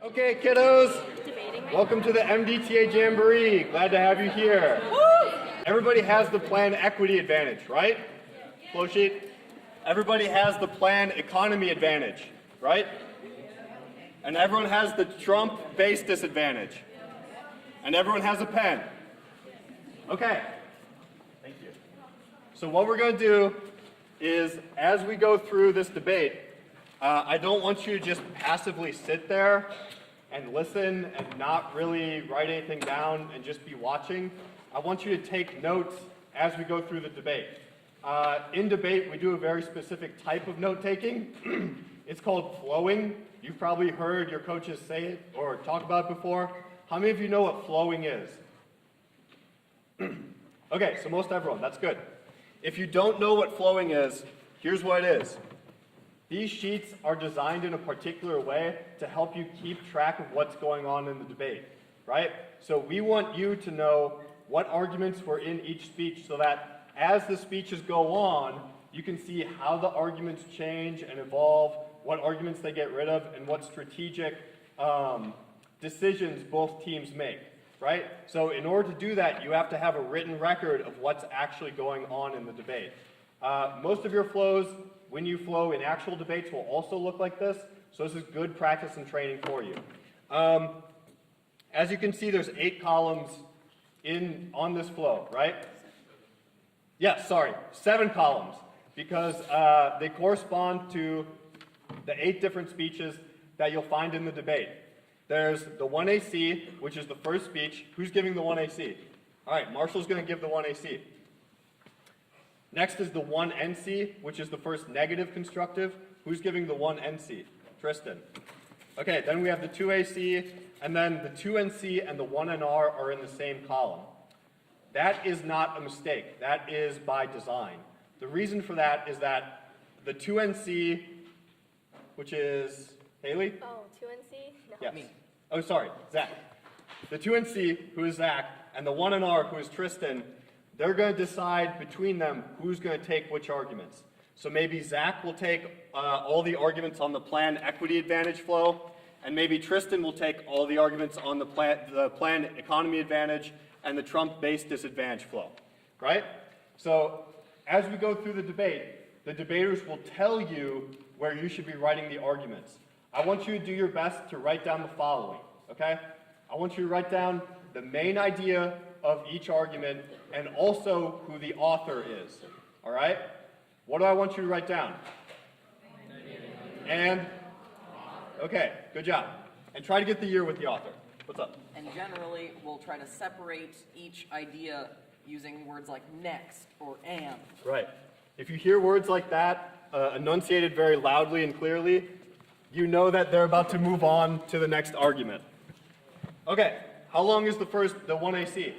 Okay, kiddos, welcome to the MDTA Jamboree. Glad to have you here. Everybody has the plan equity advantage, right? Flow sheet. Everybody has the plan economy advantage, right? And everyone has the Trump base disadvantage. And everyone has a pen. Okay. Thank you. So what we're going to do is, as we go through this debate, I don't want you to just passively sit there and listen and not really write anything down and just be watching. I want you to take notes as we go through the debate. In debate, we do a very specific type of note-taking. It's called flowing. You've probably heard your coaches say it or talk about it before. How many of you know what flowing is? Okay, so most everyone, that's good. If you don't know what flowing is, here's what it is. These sheets are designed in a particular way to help you keep track of what's going on in the debate, right? So we want you to know what arguments were in each speech so that as the speeches go on, you can see how the arguments change and evolve, what arguments they get rid of, and what strategic decisions both teams make, right? So in order to do that, you have to have a written record of what's actually going on in the debate. Most of your flows, when you flow in actual debates, will also look like this. So this is good practice and training for you. As you can see, there's 8 columns on this flow, right? Yeah, sorry, 7 columns, because they correspond to the 8 different speeches that you'll find in the debate. There's the 1AC, which is the first speech. Who's giving the 1AC? All right, Marshall's going to give the 1AC. Next is the 1NC, which is the first negative constructive. Who's giving the 1NC? Tristan. Okay, then we have the 2AC, and then the 2NC and the 1NR are in the same column. That is not a mistake. That is by design. The reason for that is that the 2NC, which is Haley? Oh, 2NC? No. Yes. Me. Oh, sorry, Zach. The 2NC, who is Zach, and the 1NR, who is Tristan, they're going to decide between them who's going to take which arguments. So maybe Zach will take all the arguments on the plan equity advantage flow, and maybe Tristan will take all the arguments on the plan economy advantage and the Trump base disadvantage flow, right? So as we go through the debate, the debaters will tell you where you should be writing the arguments. I want you to do your best to write down the following, okay? I want you to write down the main idea of each argument and also who the author is, all right? What do I want you to write down? And, okay, good job. And try to get the year with the author. What's up? And generally, we'll try to separate each idea using words like next or and. Right. If you hear words like that enunciated very loudly and clearly, you know that they're about to move on to the next argument. Okay, how long is the 1AC?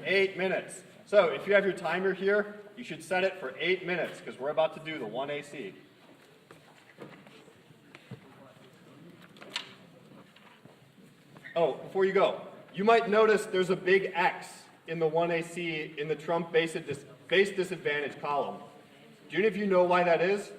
8 minutes. So if you have your timer here, you should set it for 8 minutes because we're about to do the 1AC. Oh, before you go, you might notice there's a big X in the 1AC in the Trump base disadvantage column. Do any of you know why that is?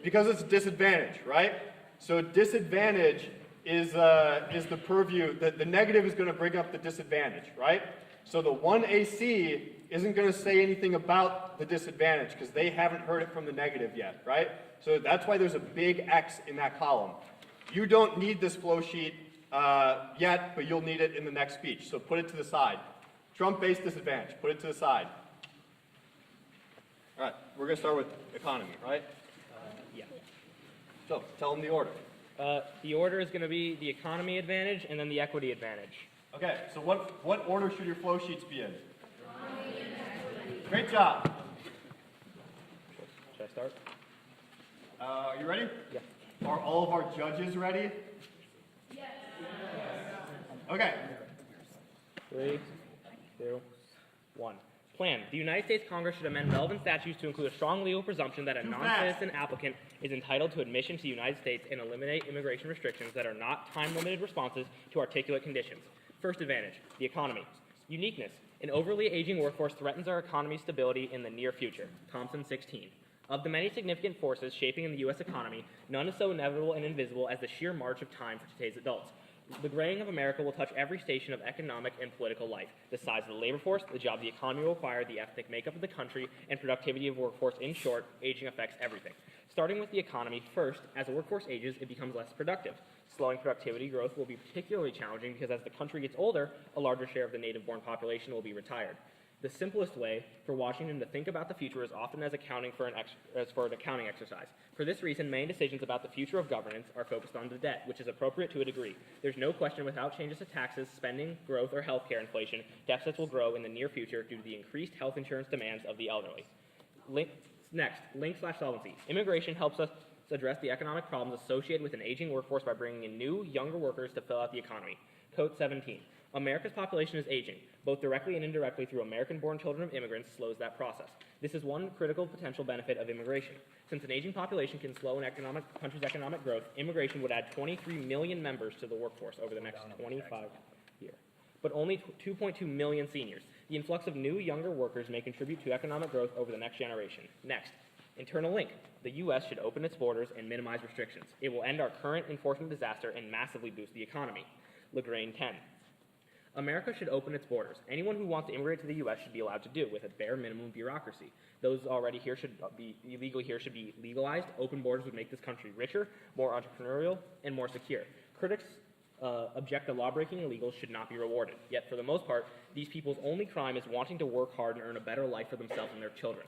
Because it's a disadvantage, right? So disadvantage is the purview, the negative is going to bring up the disadvantage, right? So the 1AC isn't going to say anything about the disadvantage because they haven't heard it from the negative yet, right? So that's why there's a big X in that column. You don't need this flow sheet yet, but you'll need it in the next speech. So put it to the side. Trump-based disadvantage, put it to the side. All right, we're going to start with economy, right? Yeah. So tell them the order. The order is going to be the economy advantage and then the equity advantage. Okay, so what order should your flow sheets be in? Great job. Should I start? Are you ready? Yeah. Are all of our judges ready? Yes. Okay. 3, 2, 1. Plan. The United States Congress should amend relevant statutes to include a strong legal presumption that a non-citizen applicant is entitled to admission to the United States and eliminate immigration restrictions that are not time-limited responses to articulate conditions. First advantage, the economy. Uniqueness. An overly aging workforce threatens our economy's stability in the near future. Thompson 16. Of the many significant forces shaping the U.S. economy, none is so inevitable and invisible as the sheer march of time for today's adults. The graying of America will touch every station of economic and political life. The size of the labor force, the jobs the economy will require, the ethnic makeup of the country, and productivity of workforce. In short, aging affects everything. Starting with the economy, first, as the workforce ages, it becomes less productive. Slowing productivity growth will be particularly challenging because as the country gets older, a larger share of the native-born population will be retired. The simplest way for Washington to think about the future is often as accounting for an accounting exercise. For this reason, main decisions about the future of governance are focused on the debt, which is appropriate to a degree. There's no question without changes to taxes, spending, growth, or healthcare inflation, deficits will grow in the near future due to the increased health insurance demands of the elderly. Next, link/solvency. Immigration helps us address the economic problems associated with an aging workforce by bringing in new, younger workers to fill out the economy. Code 17. America's population is aging, both directly and indirectly through American-born children of immigrants slows that process. This is one critical potential benefit of immigration. Since an aging population can slow an country's economic growth, immigration would add 23 million members to the workforce over the next 25 years. But only 2.2 million seniors. The influx of new, younger workers may contribute to economic growth over the next generation. Next, internal link. The U.S. should open its borders and minimize restrictions. It will end our current enforcement disaster and massively boost the economy. Lagrange 10. America should open its borders. Anyone who wants to immigrate to the U.S. should be allowed to do, with a bare minimum bureaucracy. Those already here should be illegally here should be legalized. Open borders would make this country richer, more entrepreneurial, and more secure. Critics object that lawbreaking illegals should not be rewarded. Yet, for the most part, these people's only crime is wanting to work hard and earn a better life for themselves and their children.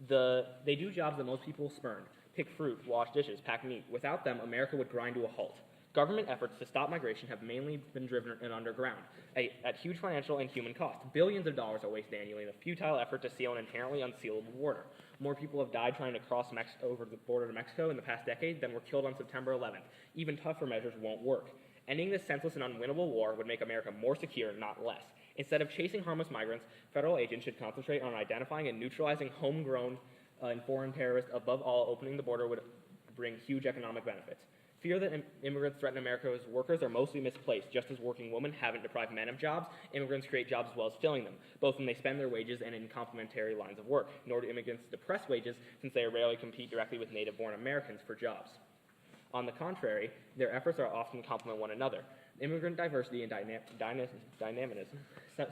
They do jobs that most people spurn: pick fruit, wash dishes, pack meat. Without them, America would grind to a halt. Government efforts to stop migration have mainly been driven underground, at huge financial and human cost. Billions of dollars are wasted annually in a futile effort to seal an inherently unsealable border. More people have died trying to cross over the border to Mexico in the past decade than were killed on September 11th. Even tougher measures won't work. Ending this senseless and unwinnable war would make America more secure, not less. Instead of chasing harmless migrants, federal agents should concentrate on identifying and neutralizing homegrown and foreign terrorists. Above all, opening the border would bring huge economic benefits. Fear that immigrants threaten America's workers are mostly misplaced. Just as working women haven't deprived men of jobs, immigrants create jobs as well as filling them, both when they spend their wages and in complementary lines of work. Nor do immigrants depress wages, since they rarely compete directly with native-born Americans for jobs. On the contrary, their efforts are often complement one another. Immigrant diversity and dynamism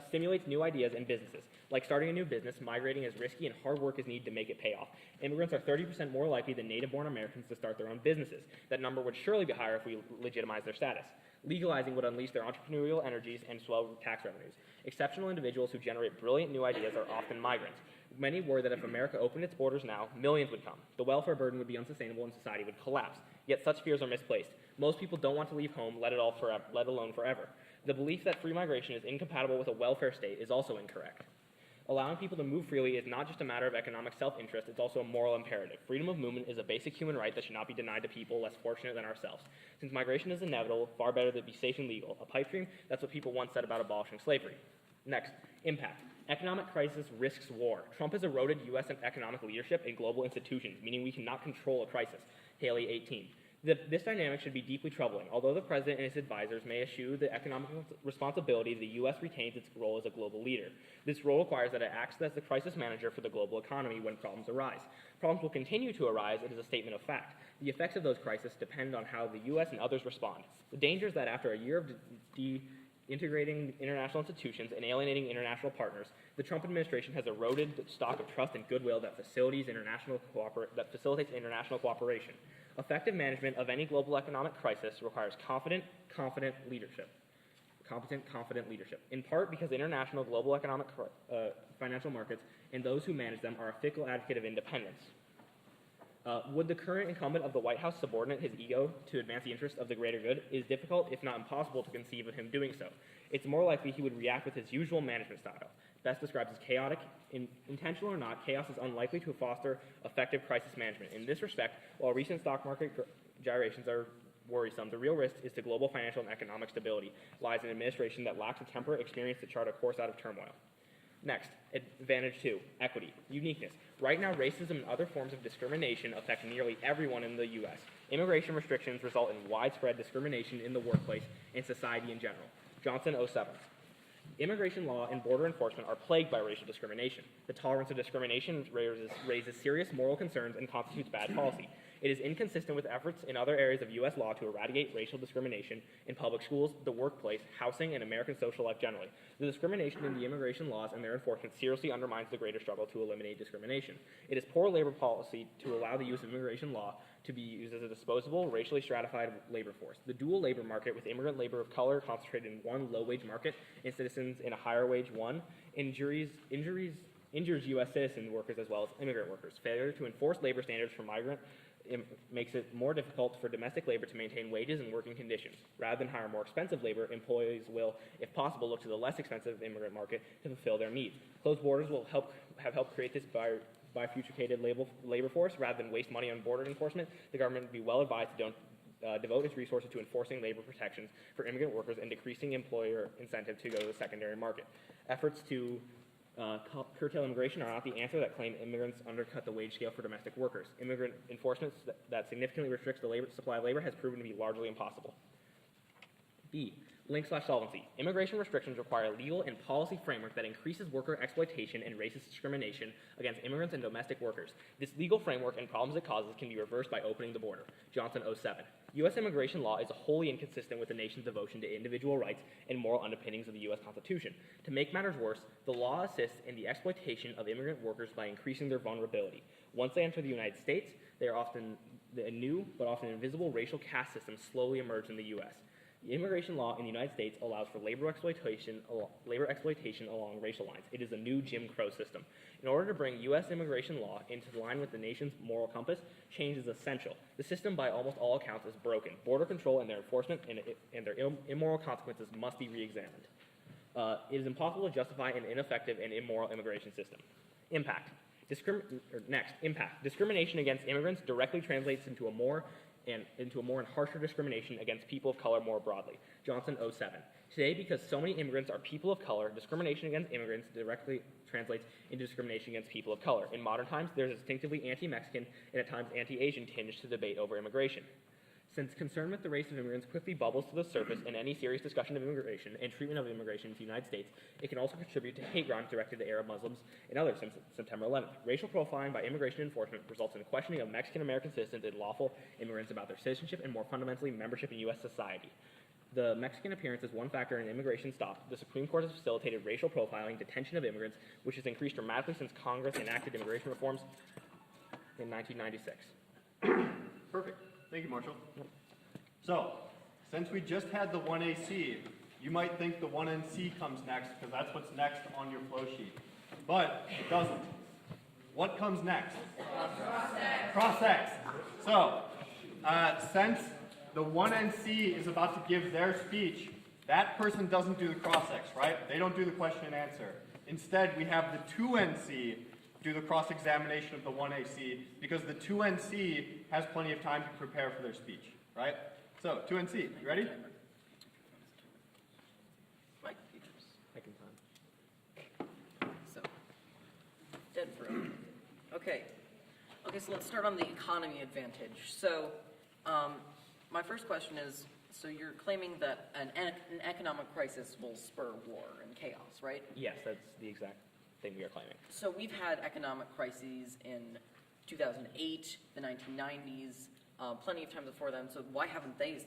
stimulates new ideas and businesses. Like starting a new business, migrating is risky and hard work is needed to make it pay off. Immigrants are 30% more likely than native-born Americans to start their own businesses. That number would surely be higher if we legitimize their status. Legalizing would unleash their entrepreneurial energies and swell tax revenues. Exceptional individuals who generate brilliant new ideas are often migrants. Many worry that if America opened its borders now, millions would come. The welfare burden would be unsustainable and society would collapse. Yet such fears are misplaced. Most people don't want to leave home, let alone forever. The belief that free migration is incompatible with a welfare state is also incorrect. Allowing people to move freely is not just a matter of economic self-interest, it's also a moral imperative. Freedom of movement is a basic human right that should not be denied to people less fortunate than ourselves. Since migration is inevitable, far better that it be safe and legal. A pipe dream, that's what people once said about abolishing slavery. Next, impact. Economic crisis risks war. Trump has eroded U.S. economic leadership and global institutions, meaning we cannot control a crisis. Haley 18. This dynamic should be deeply troubling. Although the president and his advisors may eschew the economic responsibility, the U.S. retains its role as a global leader. This role requires that it acts as the crisis manager for the global economy when problems arise. Problems will continue to arise, it is a statement of fact. The effects of those crises depend on how the U.S. and others respond. The danger is that after a year of integrating international institutions and alienating international partners, the Trump administration has eroded the stock of trust and goodwill that facilitates international cooperation. Effective management of any global economic crisis requires competent leadership. Competent leadership. In part because international global economic financial markets and those who manage them are a fickle advocate of independence. Would the current incumbent of the White House subordinate his ego to advance the interests of the greater good? It is difficult, if not impossible, to conceive of him doing so. It's more likely he would react with his usual management style, best described as chaotic. Intentional or not, chaos is unlikely to foster effective crisis management. In this respect, while recent stock market gyrations are worrisome, the real risk is to global financial and economic stability lies in an administration that lacks a temperate experience to chart a course out of turmoil. Next, advantage 2, equity, uniqueness. Right now, racism and other forms of discrimination affect nearly everyone in the U.S. Immigration restrictions result in widespread discrimination in the workplace and society in general. Johnson 07. Immigration law and border enforcement are plagued by racial discrimination. The tolerance of discrimination raises serious moral concerns and constitutes bad policy. It is inconsistent with efforts in other areas of U.S. law to eradicate racial discrimination in public schools, the workplace, housing, and American social life generally. The discrimination in the immigration laws and their enforcement seriously undermines the greater struggle to eliminate discrimination. It is poor labor policy to allow the use of immigration law to be used as a disposable, racially stratified labor force. The dual labor market with immigrant labor of color concentrated in one low-wage market and citizens in a higher-wage one injures U.S. citizen workers as well as immigrant workers. Failure to enforce labor standards for migrant makes it more difficult for domestic labor to maintain wages and working conditions. Rather than hire more expensive labor, employees will, if possible, look to the less expensive immigrant market to fulfill their needs. Closed borders will have helped create this bifurcated labor force. Rather than waste money on border enforcement, the government would be well advised to devote its resources to enforcing labor protections for immigrant workers and decreasing employer incentive to go to the secondary market. Efforts to curtail immigration are not the answer that claim immigrants undercut the wage scale for domestic workers. Immigrant enforcement that significantly restricts the supply of labor has proven to be largely impossible. B. Link/solvency. Immigration restrictions require a legal and policy framework that increases worker exploitation and racist discrimination against immigrants and domestic workers. This legal framework and problems it causes can be reversed by opening the border. Johnson, 07. U.S. immigration law is wholly inconsistent with the nation's devotion to individual rights and moral underpinnings of the U.S. Constitution. To make matters worse, the law assists in the exploitation of immigrant workers by increasing their vulnerability. Once they enter the United States, a new but often invisible racial caste system slowly emerge in the U.S. The immigration law in the United States allows for labor exploitation along racial lines. It is a new Jim Crow system. In order to bring U.S. immigration law into line with the nation's moral compass, change is essential. The system, by almost all accounts, is broken. Border control and their enforcement and their immoral consequences must be re-examined. It is impossible to justify an ineffective and immoral immigration system. Impact. Impact. Discrimination against immigrants directly translates into a more and harsher discrimination against people of color more broadly. Johnson, 07. Today, because so many immigrants are people of color, discrimination against immigrants directly translates into discrimination against people of color. In modern times, there's a distinctively anti-Mexican and at times anti-Asian tinge to debate over immigration. Since concern with the race of immigrants quickly bubbles to the surface in any serious discussion of immigration and treatment of immigration in the United States, it can also contribute to hate crimes directed at Arab Muslims and others since September 11th. Racial profiling by immigration enforcement results in questioning of Mexican-American citizens and lawful immigrants about their citizenship and more fundamentally membership in U.S. society. The Mexican appearance is one factor in immigration stop. The Supreme Court has facilitated racial profiling, detention of immigrants, which has increased dramatically since Congress enacted immigration reforms in 1996. Perfect. Thank you, Marshall. So, since we just had the 1AC, you might think the 1NC comes next because that's what's next on your flow sheet. But it doesn't. What comes next? Cross-X. So, since the 1NC is about to give their speech, that person doesn't do the cross-X, right? They don't do the question and answer. Instead, we have the 2NC do the cross-examination of the 1AC because the 2NC has plenty of time to prepare for their speech, right? So, 2NC, you ready? So, dead throw. Okay, so let's start on the economy advantage. So, my first question is, so you're claiming that an economic crisis will spur war and chaos, right? Yes, that's the exact thing we are claiming. So we've had economic crises in 2008, the 1990s, plenty of times before then, so why haven't they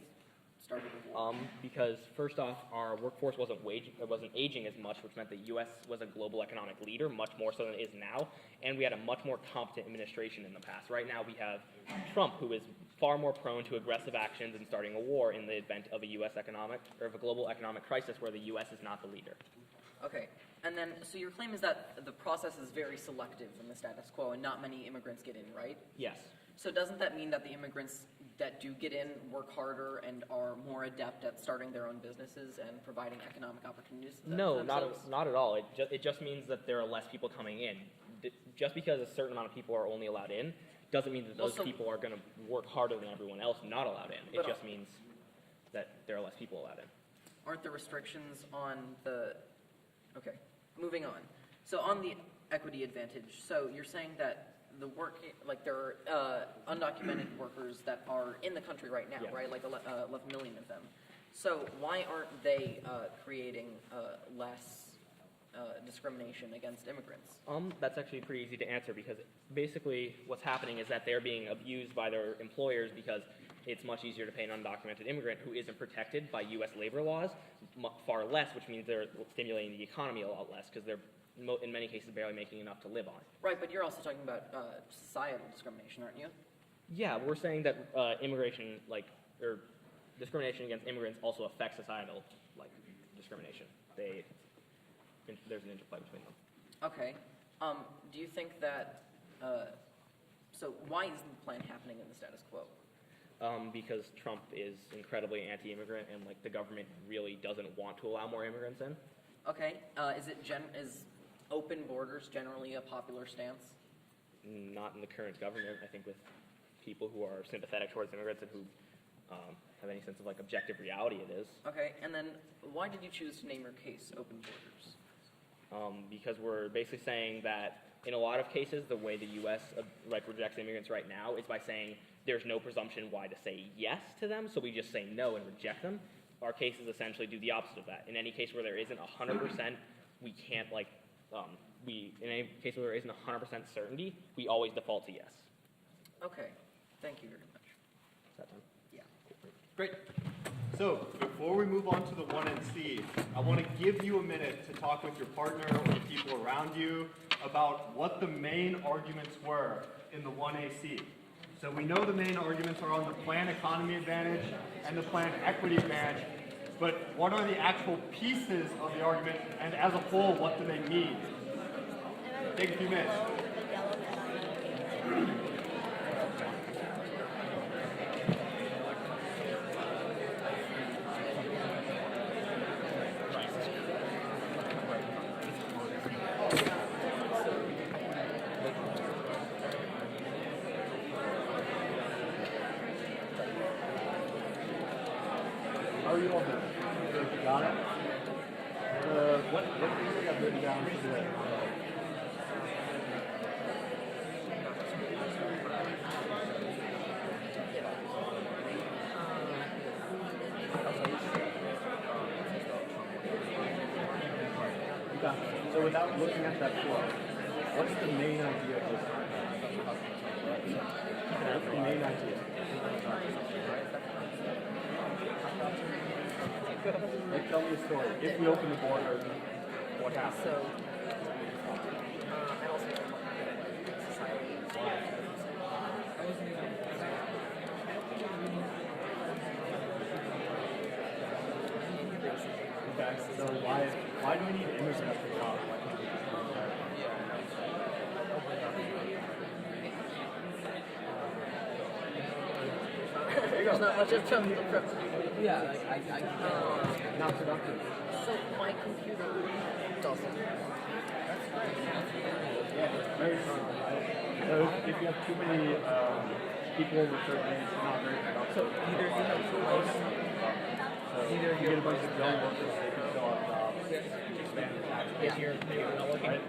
started a war? Because first off, our workforce wasn't aging as much, which meant the U.S. was a global economic leader, much more so than it is now, and we had a much more competent administration in the past. Right now we have Trump, who is far more prone to aggressive actions and starting a war in the event of a global economic crisis where the U.S. is not the leader. Okay, and then, so your claim is that the process is very selective in the status quo and not many immigrants get in, right? Yes. So doesn't that mean that the immigrants that do get in work harder and are more adept at starting their own businesses and providing economic opportunities? No, not at all. It just means that there are less people coming in. Just because a certain amount of people are only allowed in doesn't mean that those people are going to work harder than everyone else not allowed in. It just means that there are less people allowed in. Aren't there restrictions on the... Okay, moving on. So on the equity advantage, so you're saying that the work, like there are undocumented workers that are in the country right now, Yeah. right? Like 11 million of them. So why aren't they creating less discrimination against immigrants? That's actually pretty easy to answer because basically what's happening is that they're being abused by their employers because it's much easier to pay an undocumented immigrant who isn't protected by U.S. labor laws far less, which means they're stimulating the economy a lot less because they're in many cases barely making enough to live on. Right, but you're also talking about societal discrimination, aren't you? Yeah, we're saying that immigration, or discrimination against immigrants also affects societal, discrimination. There's an interplay between them. Okay. Do you think that, so why isn't the plan happening in the status quo? Because Trump is incredibly anti-immigrant and the government really doesn't want to allow more immigrants in. Okay. Is open borders generally a popular stance? Not in the current government. I think with people who are sympathetic towards immigrants and who have any sense of objective reality, it is. Okay. And then why did you choose to name your case Open Borders? Because we're basically saying that in a lot of cases, the way the U.S. Rejects immigrants right now is by saying there's no presumption why to say yes to them, so we just say no and reject them. Our cases essentially do the opposite of that. In any case where there isn't 100%, we can't in any case where there isn't 100% certainty, we always default to yes. Okay, thank you very much. Is that done? Yeah. Great. So before we move on to the 1NC, I want to give you a minute to talk with your partner or the people around you about what the main arguments were in the 1AC. So we know the main arguments are on the plan economy advantage and the plan equity advantage, but what are the actual pieces of the argument, and as a whole, what do they mean? Take a few minutes. How are you all doing? Got it? What things I got written down today? So without looking at that flow, what's the main idea of this? What's the main idea? Tell me a story. If we open the border, what happens? So, I also society. Okay, so why do we need immigrants to come? There's not much of them. Yeah, Not productive. so my computer doesn't. Yeah, very strong. So if you have too many people with certain age, it's not very productive. So either you have Either you get a bunch of young workers, they can fill out jobs, expand the tax base here, right?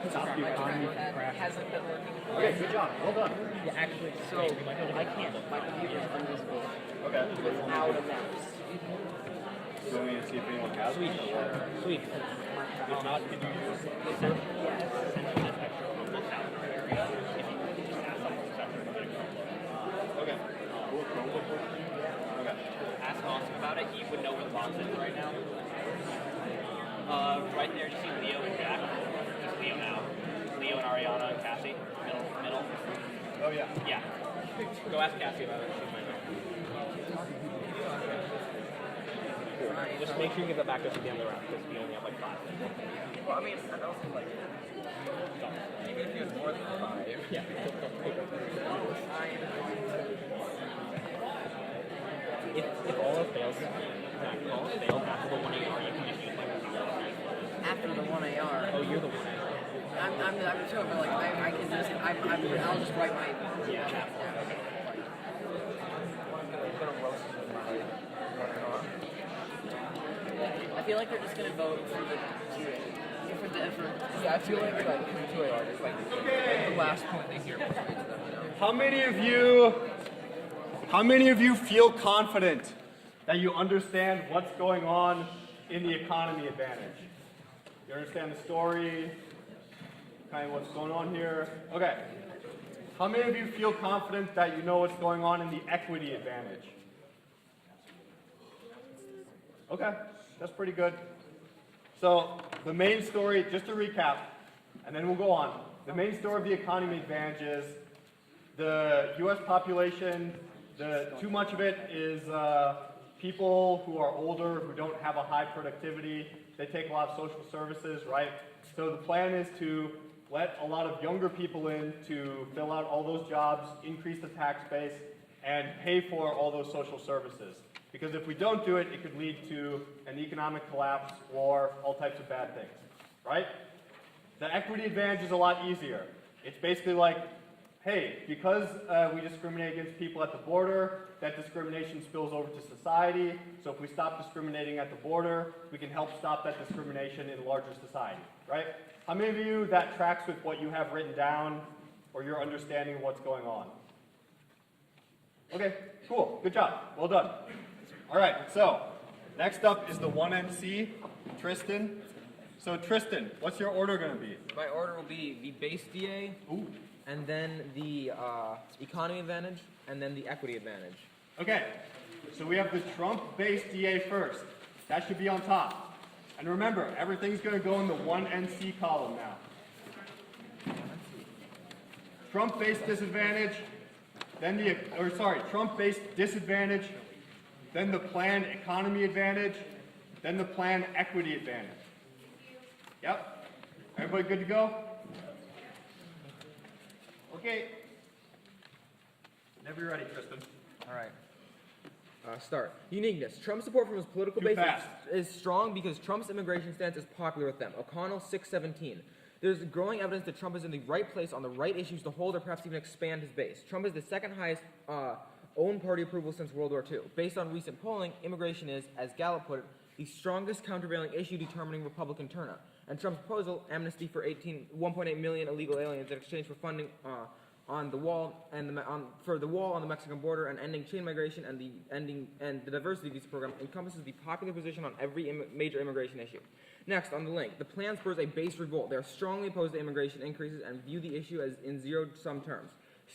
Stop the economy from crashing. hasn't been working. Okay, good job. Well done. Yeah, actually, So I can't. My computer is invisible Okay. without a mouse. So we need to see if anyone has Sweet. Sweet. If not, can you use Essentially, this extra Chromebooks out in our area. If you could just ask someone to get a Chromebook. Okay. Okay. Ask Austin about it. He would know what box it is right now. Right there, you see Leo and Jack. Just Leo now. Leo and Ariana and Cassie. Middle. Oh yeah. Yeah. Go ask Cassie about it. She might know. Just make sure you give that back to us at the end of the round because we only have 5 minutes. Well, I mean, I don't think even if you had more than 5. Yeah. If all else fails, after the 1AR, you can just use After the 1AR. Oh, you're the one. I'm sure, but I can just, I'll just write my Yeah. I feel like they're just gonna vote for the 2A. Yeah, I feel like the 2AR is the last point they hear. How many of you feel confident that you understand what's going on in the economy advantage. You understand the story, kind of what's going on here. Okay. How many of you feel confident that you know what's going on in the equity advantage? Okay, that's pretty good. So the main story, just to recap, and then we'll go on. The main story of the economy advantage is the U.S. population, too much of it is people who are older, who don't have a high productivity. They take a lot of social services, right? So the plan is to let a lot of younger people in to fill out all those jobs, increase the tax base, and pay for all those social services. Because if we don't do it, it could lead to an economic collapse, war, all types of bad things, right? The equity advantage is a lot easier. It's basically like, hey, because we discriminate against people at the border, that discrimination spills over to society. So if we stop discriminating at the border, we can help stop that discrimination in larger society, right? How many of you that tracks with what you have written down or your understanding of what's going on? Okay, cool, good job, well done. All right, so next up is the 1NC, Tristan. So Tristan, what's your order going to be? My order will be the base DA, Ooh. and then the economy advantage, and then the equity advantage. Okay, so we have the Trump-based DA first. That should be on top. And remember, everything's going to go in the 1NC column now. Trump-based disadvantage, then Trump-based disadvantage, then the planned economy advantage, then the planned equity advantage. Yep. Everybody good to go? Okay. Whenever you're ready, Tristan. All right. Start. Uniqueness. Trump's support from his political Too base fast. is strong because Trump's immigration stance is popular with them. O'Connell 617. There's growing evidence that Trump is in the right place on the right issues to hold or perhaps even expand his base. Trump is the second highest own party approval since World War II. Based on recent polling, immigration is, as Gallup put it, the strongest countervailing issue determining Republican turnout. And Trump's proposal, amnesty for 1.8 million illegal aliens in exchange for funding on the wall for the wall on the Mexican border and ending chain migration and the diversity visa program, encompasses the popular position on every major immigration issue. Next, on the link, the plan spurs a base revolt. They are strongly opposed to immigration increases and view the issue as in zero-sum terms.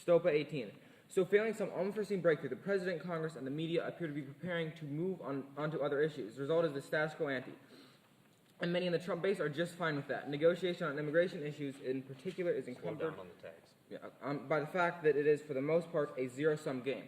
Stopa 18. So failing some unforeseen breakthrough, the President, Congress, and the media appear to be preparing to move onto other issues. The result is the status quo ante. And many in the Trump base are just fine with that. Negotiation on immigration issues in particular is encumbered by the fact that it is, for the most part, a zero-sum game.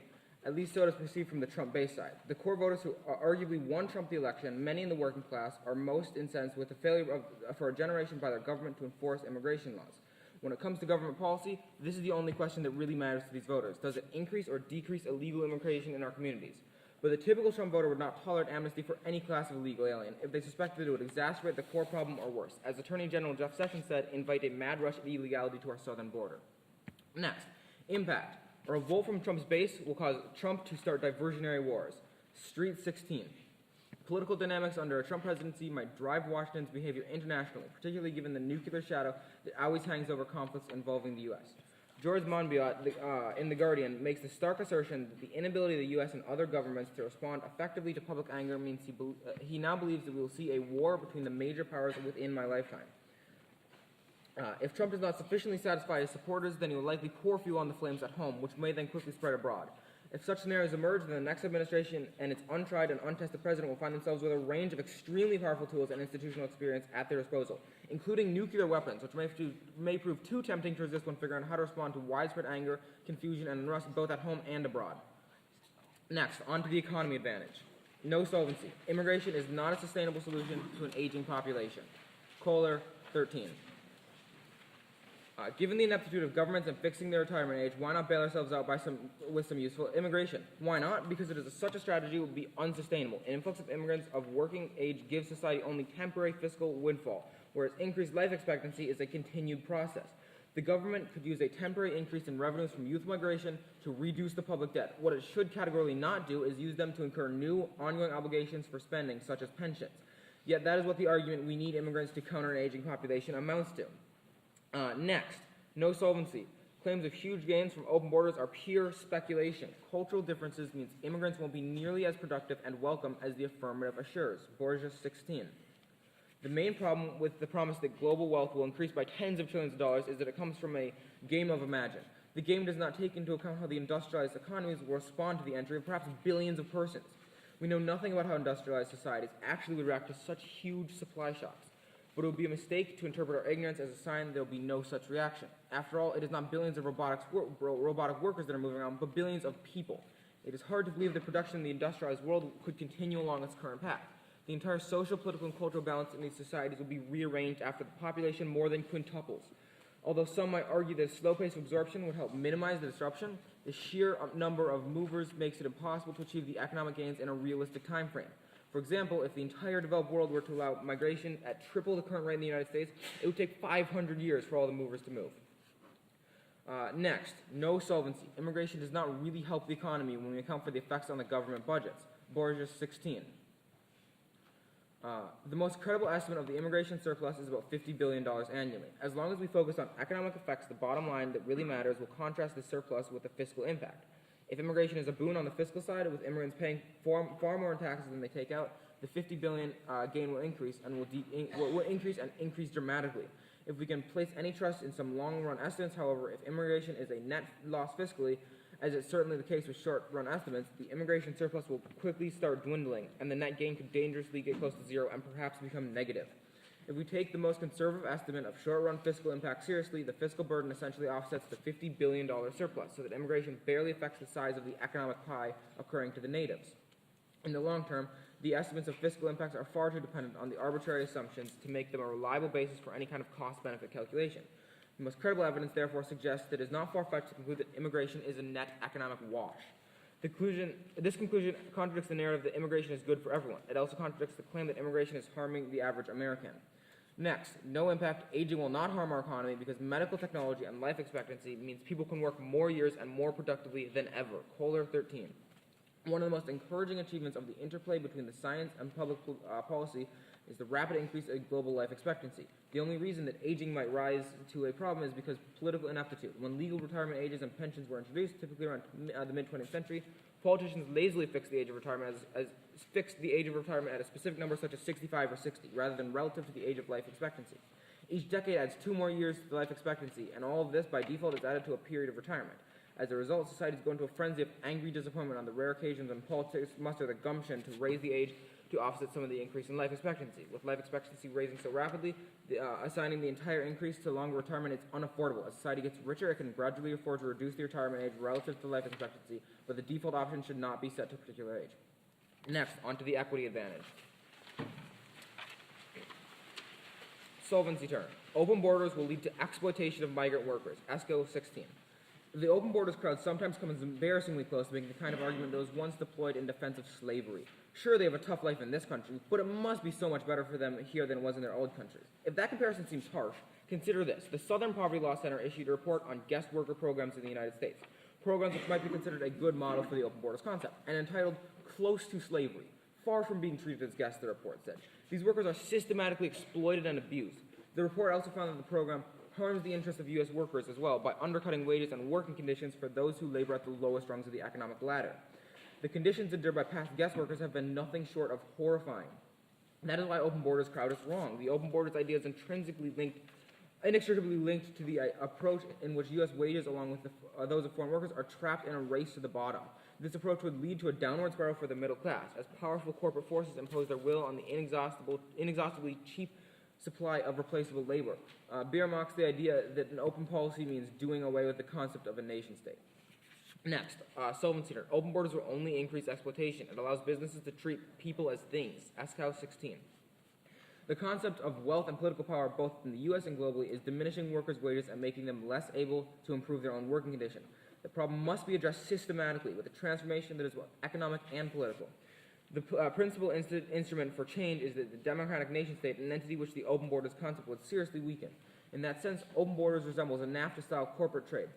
At least so it is perceived from the Trump base side. The core voters who arguably won Trump the election, many in the working class, are most incensed with the failure for a generation by their government to enforce immigration laws. When it comes to government policy, this is the only question that really matters to these voters. Does it increase or decrease illegal immigration in our communities? But the typical Trump voter would not tolerate amnesty for any class of illegal alien if they suspected it would exacerbate the core problem or worse. As Attorney General Jeff Sessions said, invite a mad rush of illegality to our southern border. Next, impact. A revolt from Trump's base will cause Trump to start diversionary wars. Street 16. Political dynamics under a Trump presidency might drive Washington's behavior internationally, particularly given the nuclear shadow that always hangs over conflicts involving the U.S. George Monbiot, in The Guardian, makes the stark assertion that the inability of the U.S. and other governments to respond effectively to public anger means he now believes that we will see a war between the major powers within my lifetime. If Trump does not sufficiently satisfy his supporters, then he will likely pour fuel on the flames at home, which may then quickly spread abroad. If such scenarios emerge, then the next administration and its untried and untested president will find themselves with a range of extremely powerful tools and institutional experience at their disposal, including nuclear weapons, which may prove too tempting to resist when figuring out how to respond to widespread anger, confusion, and unrest both at home and abroad. Next, on to the economy advantage. No solvency. Immigration is not a sustainable solution to an aging population. Kohler, 13. Given the ineptitude of governments in fixing their retirement age, why not bail ourselves out with some useful immigration? Why not? Because such a strategy would be unsustainable. An influx of immigrants of working age gives society only temporary fiscal windfall, whereas increased life expectancy is a continued process. The government could use a temporary increase in revenues from youth migration to reduce the public debt. What it should categorically not do is use them to incur new, ongoing obligations for spending, such as pensions. Yet that is what the argument we need immigrants to counter an aging population amounts to. Next, no solvency. Claims of huge gains from open borders are pure speculation. Cultural differences means immigrants won't be nearly as productive and welcome as the affirmative assures. Borges 16. The main problem with the promise that global wealth will increase by tens of trillions of dollars is that it comes from a game of imagine. The game does not take into account how the industrialized economies will respond to the entry of perhaps billions of persons. We know nothing about how industrialized societies actually would react to such huge supply shocks. But it would be a mistake to interpret our ignorance as a sign that there will be no such reaction. After all, it is not billions of robotic workers that are moving around, but billions of people. It is hard to believe that production in the industrialized world could continue along its current path. The entire social, political, and cultural balance in these societies will be rearranged after the population more than quintuples. Although some might argue that a slow pace of absorption would help minimize the disruption, the sheer number of movers makes it impossible to achieve the economic gains in a realistic time frame. For example, if the entire developed world were to allow migration at triple the current rate in the United States, it would take 500 years for all the movers to move. Next, no solvency. Immigration does not really help the economy when we account for the effects on the government budgets. Borges 16. The most credible estimate of the immigration surplus is about $50 billion annually. As long as we focus on economic effects, the bottom line that really matters will contrast the surplus with the fiscal impact. If immigration is a boon on the fiscal side, with immigrants paying far more in taxes than they take out, the $50 billion gain will increase and will increase dramatically. If we can place any trust in some long-run estimates, however, if immigration is a net loss fiscally, as is certainly the case with short-run estimates, the immigration surplus will quickly start dwindling, and the net gain could dangerously get close to zero and perhaps become negative. If we take the most conservative estimate of short-run fiscal impact seriously, the fiscal burden essentially offsets the $50 billion surplus, so that immigration barely affects the size of the economic pie occurring to the natives. In the long term, the estimates of fiscal impacts are far too dependent on the arbitrary assumptions to make them a reliable basis for any kind of cost-benefit calculation. The most credible evidence, therefore, suggests that it is not far-fetched to conclude that immigration is a net economic wash. This conclusion contradicts the narrative that immigration is good for everyone. It also contradicts the claim that immigration is harming the average American. Next, no impact. Aging will not harm our economy because medical technology and life expectancy means people can work more years and more productively than ever. Kohler 13. One of the most encouraging achievements of the interplay between the science and public policy is the rapid increase in global life expectancy. The only reason that aging might rise to a problem is because political ineptitude. When legal retirement ages and pensions were introduced, typically around the mid-20th century, politicians lazily fixed the age of retirement at a specific number such as 65 or 60, rather than relative to the age of life expectancy. Each decade adds 2 more years to the life expectancy, and all of this by default is added to a period of retirement. As a result, societies go into a frenzy of angry disappointment on the rare occasions when politics muster the gumption to raise the age to offset some of the increase in life expectancy. With life expectancy raising so rapidly, assigning the entire increase to longer retirement is unaffordable. As society gets richer, it can gradually afford to reduce the retirement age relative to life expectancy, but the default option should not be set to a particular age. Next, onto the equity advantage. Solvency term. Open borders will lead to exploitation of migrant workers. ESCO 16. The open borders crowd sometimes comes embarrassingly close to making the kind of argument that was once deployed in defense of slavery. Sure, they have a tough life in this country, but it must be so much better for them here than it was in their old countries. If that comparison seems harsh, consider this. The Southern Poverty Law Center issued a report on guest worker programs in the United States, programs which might be considered a good model for the open borders concept, and entitled Close to Slavery, far from being treated as guests, the report said. These workers are systematically exploited and abused. The report also found that the program harms the interests of U.S. workers as well by undercutting wages and working conditions for those who labor at the lowest rungs of the economic ladder. The conditions endured by past guest workers have been nothing short of horrifying. That is why open borders crowd is wrong. The open borders idea is inextricably linked to the approach in which U.S. wages, along with those of foreign workers, are trapped in a race to the bottom. This approach would lead to a downward spiral for the middle class, as powerful corporate forces impose their will on the inexhaustibly cheap supply of replaceable labor. Beer mocks the idea that an open policy means doing away with the concept of a nation state. Next, solvency term. Open borders will only increase exploitation. It allows businesses to treat people as things. ESCO 16. The concept of wealth and political power, both in the U.S. and globally, is diminishing workers' wages and making them less able to improve their own working condition. The problem must be addressed systematically with a transformation that is both economic and political. The principal instrument for change is that the democratic nation-state, an entity which the open borders concept would seriously weaken. In that sense, open borders resembles a NAFTA-style corporate trade.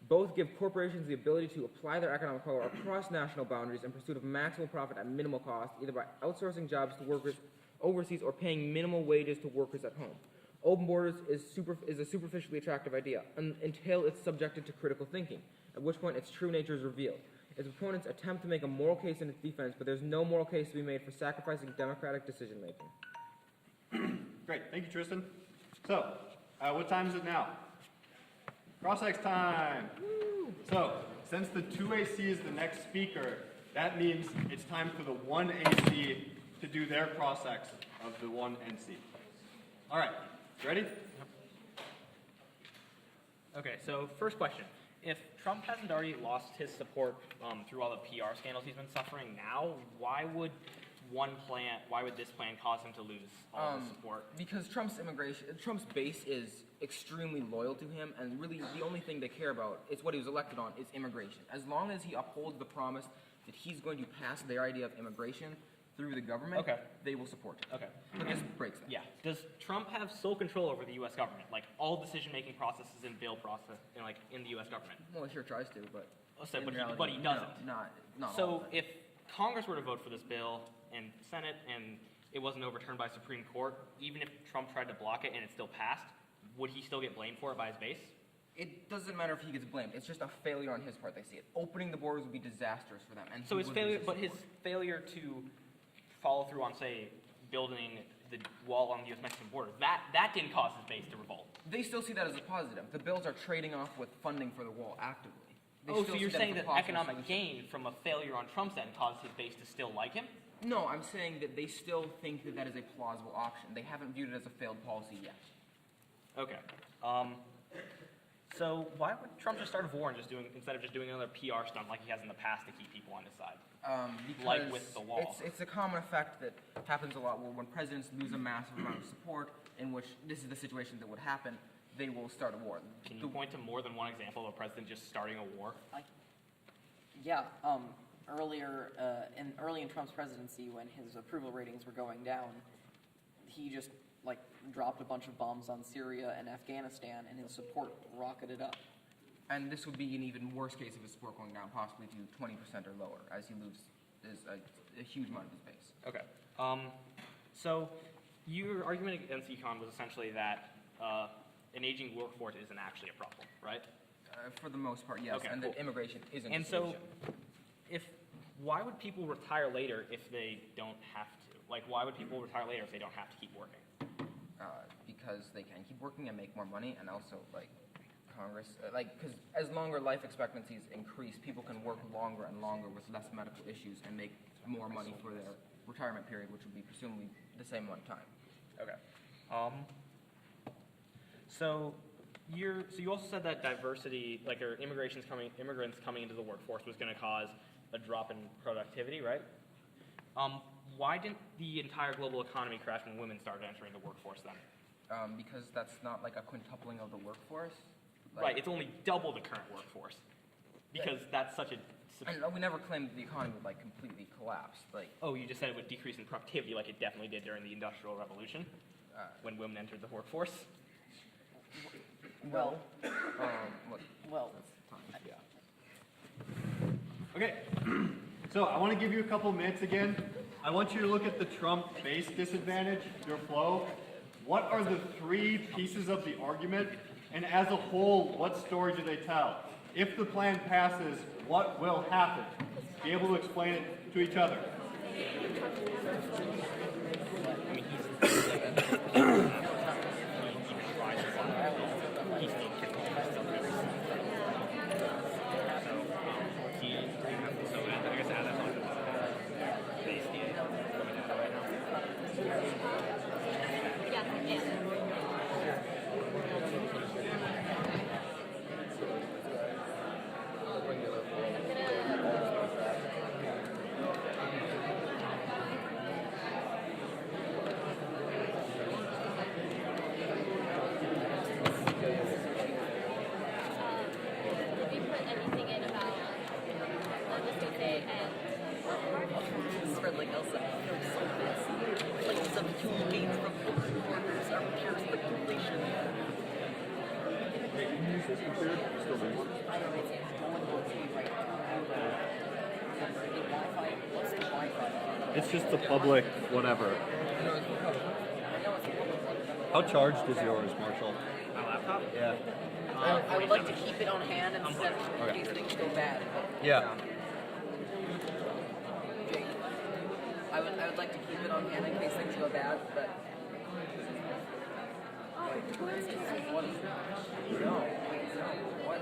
Both give corporations the ability to apply their economic power across national boundaries in pursuit of maximal profit at minimal cost, either by outsourcing jobs to workers overseas or paying minimal wages to workers at home. Open borders is a superficially attractive idea until it's subjected to critical thinking, at which point its true nature is revealed. Its opponents attempt to make a moral case in its defense, but there's no moral case to be made for sacrificing democratic decision-making. Great, thank you, Tristan. So, what time is it now? Cross-ex time. Woo. So, since the 2AC is the next speaker, that means it's time for the 1AC to do their cross-ex of the 1NC. All right, ready? Okay, so first question. If Trump hasn't already lost his support through all the PR scandals he's been suffering now, why would this plan cause him to lose all the support? Because Trump's base is extremely loyal to him, and really the only thing they care about is what he was elected on, is immigration. As long as he upholds the promise that he's going to pass their idea of immigration through the government, they will support it. Okay. But this breaks that. Yeah. Does Trump have sole control over the U.S. government? Like all decision-making processes and bill process, in the U.S. government? Well, he sure tries to, but But he doesn't. No, not all So of it. if Congress were to vote for this bill and Senate and it wasn't overturned by Supreme Court, even if Trump tried to block it and it still passed, would he still get blamed for it by his base? It doesn't matter if he gets blamed. It's just a failure on his part. They see it. Opening the borders would be disastrous for them. And So his failure to follow through on, say, building the wall on the U.S.-Mexican border, that didn't cause his base to revolt. They still see that as a positive. The bills are trading off with funding for the wall actively. They So still you're see saying as a that possible economic solution. gain from a failure on Trump's end caused his base to still like him? No, I'm saying that they still think that that is a plausible option. They haven't viewed it as a failed policy yet. Okay. So why would Trump just start a war and instead of just doing another PR stunt like he has in the past to keep people on his side? Because Like with the wall. It's a common effect that happens a lot where when presidents lose a massive amount of support, in which this is the situation that would happen, they will start a war. Can you point to more than one example of a president just starting a war? Early in Trump's presidency, when his approval ratings were going down, he just dropped a bunch of bombs on Syria and Afghanistan, and his support rocketed up. And this would be an even worse case of his support going down, possibly to 20% or lower, as he loses a huge amount of his base. Okay. So your argument against econ was essentially that an aging workforce isn't actually a problem, right? For the most part, yes. Okay, and cool. that immigration isn't And a so, solution. why would people retire later if they don't have to? Why would people retire later if they don't have to keep working? Because they can keep working and make more money, and also, Congress, because as longer life expectancies increase, people can work longer and longer with less medical issues and make more money for their retirement period, which would be presumably the same amount of time. Okay. So you also said that diversity, or immigrants coming into the workforce was going to cause a drop in productivity, right? Why didn't the entire global economy crash when women started entering the workforce then? Because that's not like a quintupling of the workforce. Right, it's only double the current workforce. Because that's such a... And we never claimed that the economy would completely collapse. Oh, you just said it would decrease in productivity like it definitely did during the Industrial Revolution when women entered the workforce? Well, Okay, so I want to give you a couple minutes again. I want you to look at the Trump base disadvantage, your flow. What are the three pieces of the argument? And as a whole, what story do they tell? If the plan passes, what will happen? Be able to explain it to each other. It's just the public, whatever. How charged is yours, Marshall? My laptop? Yeah. I would like to keep it on hand instead in case things go bad. But, Yeah. Jake, I would like to keep it on hand in case things go bad, but. What? No. What?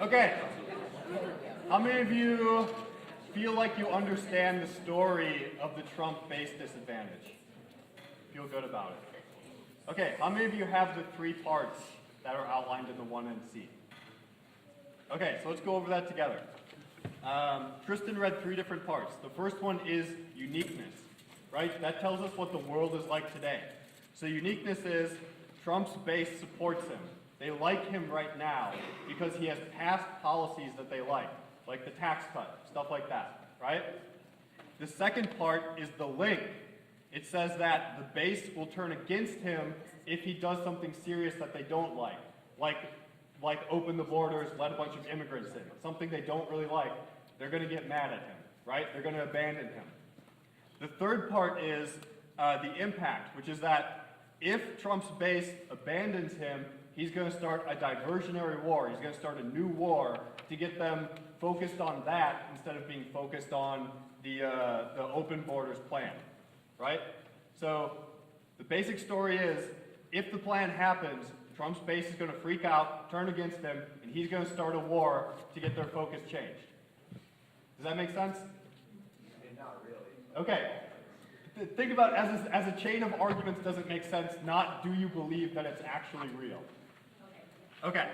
Okay. How many of you feel like you understand the story of the Trump base disadvantage? Feel good about it? Okay, how many of you have the 3 parts that are outlined in the 1 and C? Okay, so let's go over that together. Tristan read 3 different parts. The first one is uniqueness, right? That tells us what the world is like today. So uniqueness is Trump's base supports him. They like him right now because he has passed policies that they like the tax cut, stuff like that, right? The second part is the link. It says that the base will turn against him if he does something serious that they don't like open the borders, let a bunch of immigrants in, something they don't really like. They're going to get mad at him, right? They're going to abandon him. The third part is the impact, which is that if Trump's base abandons him, he's going to start a diversionary war. He's going to start a new war to get them focused on that instead of being focused on the open borders plan, right? So the basic story is, if the plan happens, Trump's base is going to freak out, turn against him, and he's going to start a war to get their focus changed. Does that make sense? Not really. Okay. Think about it as a chain of arguments doesn't make sense, not do you believe that it's actually real. Okay.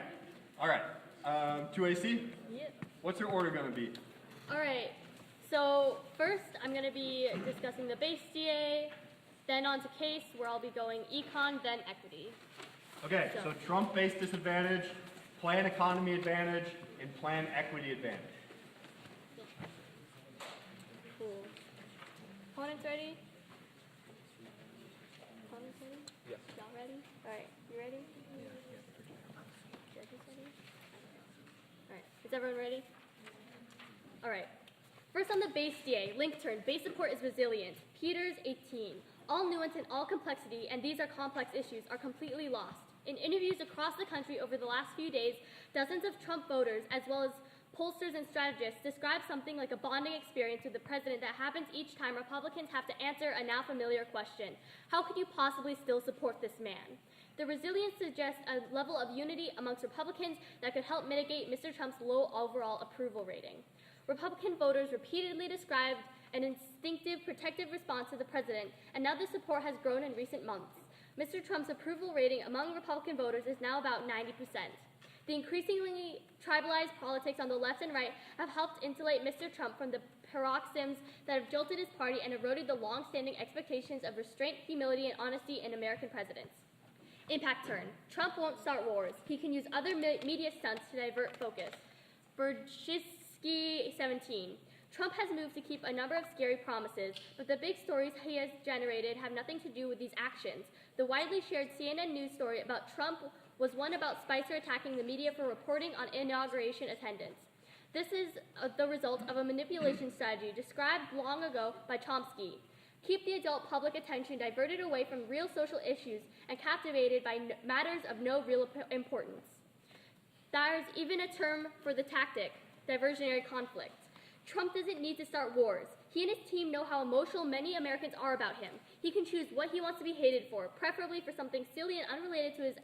All right. 2AC? Yep. What's your order going to be? All right. So first, I'm going to be discussing the base DA, then on to case, where I'll be going econ, then equity. Okay, so Trump base disadvantage, plan economy advantage, and plan equity advantage. Cool. Opponents ready? Opponents ready? Yes. Y'all ready? All right. You ready? Judges ready? All right. Is everyone ready? All right. First on the base DA, link turn, base support is resilient. Peters, 18. All nuance and all complexity, and these are complex issues, are completely lost. In interviews across the country over the last few days, dozens of Trump voters, as well as pollsters and strategists, describe something like a bonding experience with the president that happens each time Republicans have to answer a now familiar question. How could you possibly still support this man? The resilience suggests a level of unity amongst Republicans that could help mitigate Mr. Trump's low overall approval rating. Republican voters repeatedly described an instinctive protective response to the president, and now the support has grown in recent months. Mr. Trump's approval rating among Republican voters is now about 90%. The increasingly tribalized politics on the left and right have helped insulate Mr. Trump from the paroxysms that have jolted his party and eroded the long-standing expectations of restraint, humility, and honesty in American presidents. Impact turn. Trump won't start wars. He can use other media stunts to divert focus. Bergisky, 17. Trump has moved to keep a number of scary promises, but the big stories he has generated have nothing to do with these actions. The widely shared CNN news story about Trump was one about Spicer attacking the media for reporting on inauguration attendance. This is the result of a manipulation strategy described long ago by Chomsky. Keep the adult public attention diverted away from real social issues and captivated by matters of no real importance. There's even a term for the tactic, diversionary conflict. Trump doesn't need to start wars. He and his team know how emotional many Americans are about him. He can choose what he wants to be hated for, preferably for something silly and unrelated to his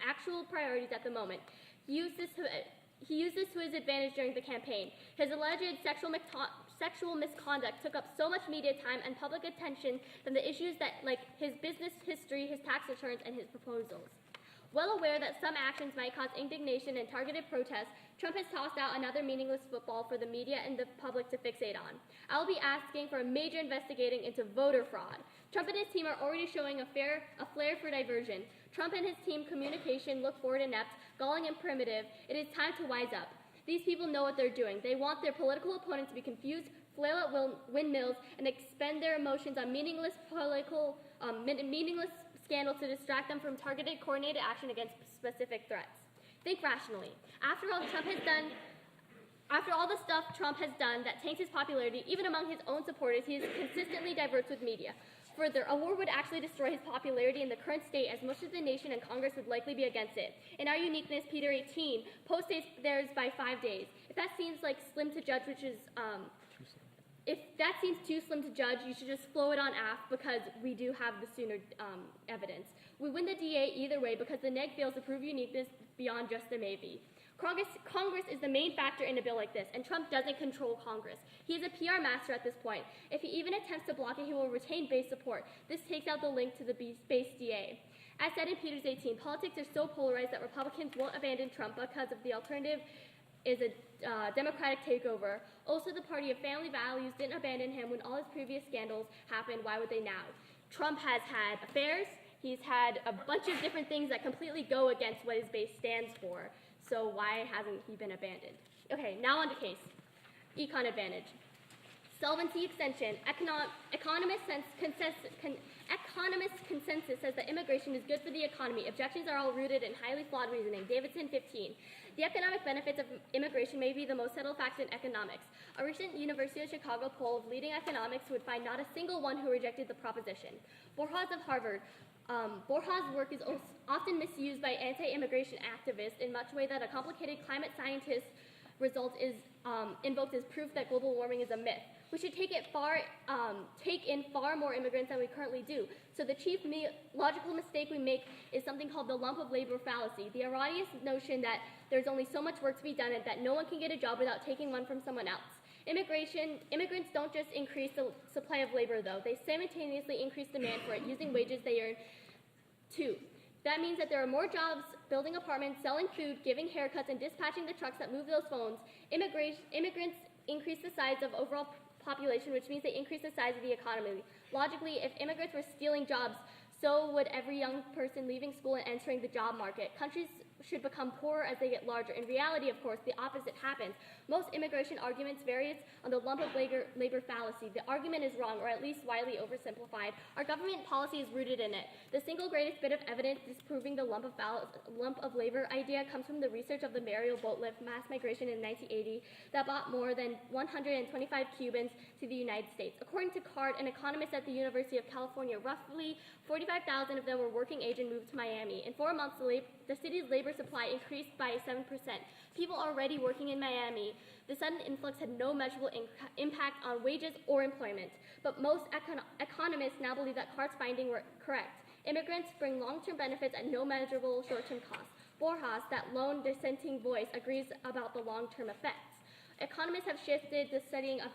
actual priorities at the moment. He used this to his advantage during the campaign. His alleged sexual misconduct took up so much media time and public attention than the issues that, like his business history, his tax returns, and his proposals. Well aware that some actions might cause indignation and targeted protests, Trump has tossed out another meaningless football for the media and the public to fixate on. I will be asking for a major investigating into voter fraud. Trump and his team are already showing a flair for diversion. Trump and his team communication look forward inept, galling and primitive. It is time to wise up. These people know what they're doing. They want their political opponents to be confused, flail at windmills, and expend their emotions on meaningless scandals to distract them from targeted, coordinated action against specific threats. Think rationally. After all, Trump has done After all the stuff Trump has done that tanks his popularity, even among his own supporters, he is consistently diverts with media. Further, a war would actually destroy his popularity in the current state, as most of the nation and Congress would likely be against it. In our uniqueness, Peter 18 postdates theirs by 5 days. If that seems like slim to judge, which is if that seems too slim to judge, you should just flow it on AF because we do have the sooner evidence. We win the DA either way because the neg fails to prove uniqueness beyond just a maybe. Congress is the main factor in a bill like this, and Trump doesn't control Congress. He is a PR master at this point. If he even attempts to block it, he will retain base support. This takes out the link to the base DA. As said in Peters 18, politics are so polarized that Republicans won't abandon Trump because of the alternative is a Democratic takeover. Also, the party of family values didn't abandon him when all his previous scandals happened. Why would they now? Trump has had affairs. He's had a bunch of different things that completely go against what his base stands for. So why hasn't he been abandoned? Okay, now on to case. Econ advantage. Solvency extension. Economist consensus says that immigration is good for the economy. Objections are all rooted in highly flawed reasoning. Davidson 15. The economic benefits of immigration may be the most settled fact in economics. A recent University of Chicago poll of leading economics would find not a single one who rejected the proposition. Borjas of Harvard. Borjas' work is often misused by anti-immigration activists in much way that a complicated climate scientist result is invoked as proof that global warming is a myth. We should take in far more immigrants than we currently do. So the chief logical mistake we make is something called the lump of labor fallacy, the erroneous notion that there's only so much work to be done and that no one can get a job without taking one from someone else. Immigrants don't just increase the supply of labor, though. They simultaneously increase demand for it using wages they earn, too. That means that there are more jobs building apartments, selling food, giving haircuts, and dispatching the trucks that move those phones. Immigrants increase the size of overall population, which means they increase the size of the economy. Logically, if immigrants were stealing jobs, so would every young person leaving school and entering the job market. Countries should become poorer as they get larger. In reality, of course, the opposite happens. Most immigration arguments vary on the lump of labor fallacy. The argument is wrong, or at least widely oversimplified. Our government policy is rooted in it. The single greatest bit of evidence disproving the lump of labor idea comes from the research of the Mariel boat lift mass migration in 1980 that brought more than 125 Cubans to the United States. According to Card, an economist at the University of California, roughly 45,000 of them were working age and moved to Miami. In 4 months, the city's labor supply increased by 7%. People already working in Miami. The sudden influx had no measurable impact on wages or employment. But most economists now believe that Cart's findings were correct. Immigrants bring long-term benefits at no measurable short-term cost. Borjas, that lone dissenting voice, agrees about the long-term effects. Economists have shifted the studying of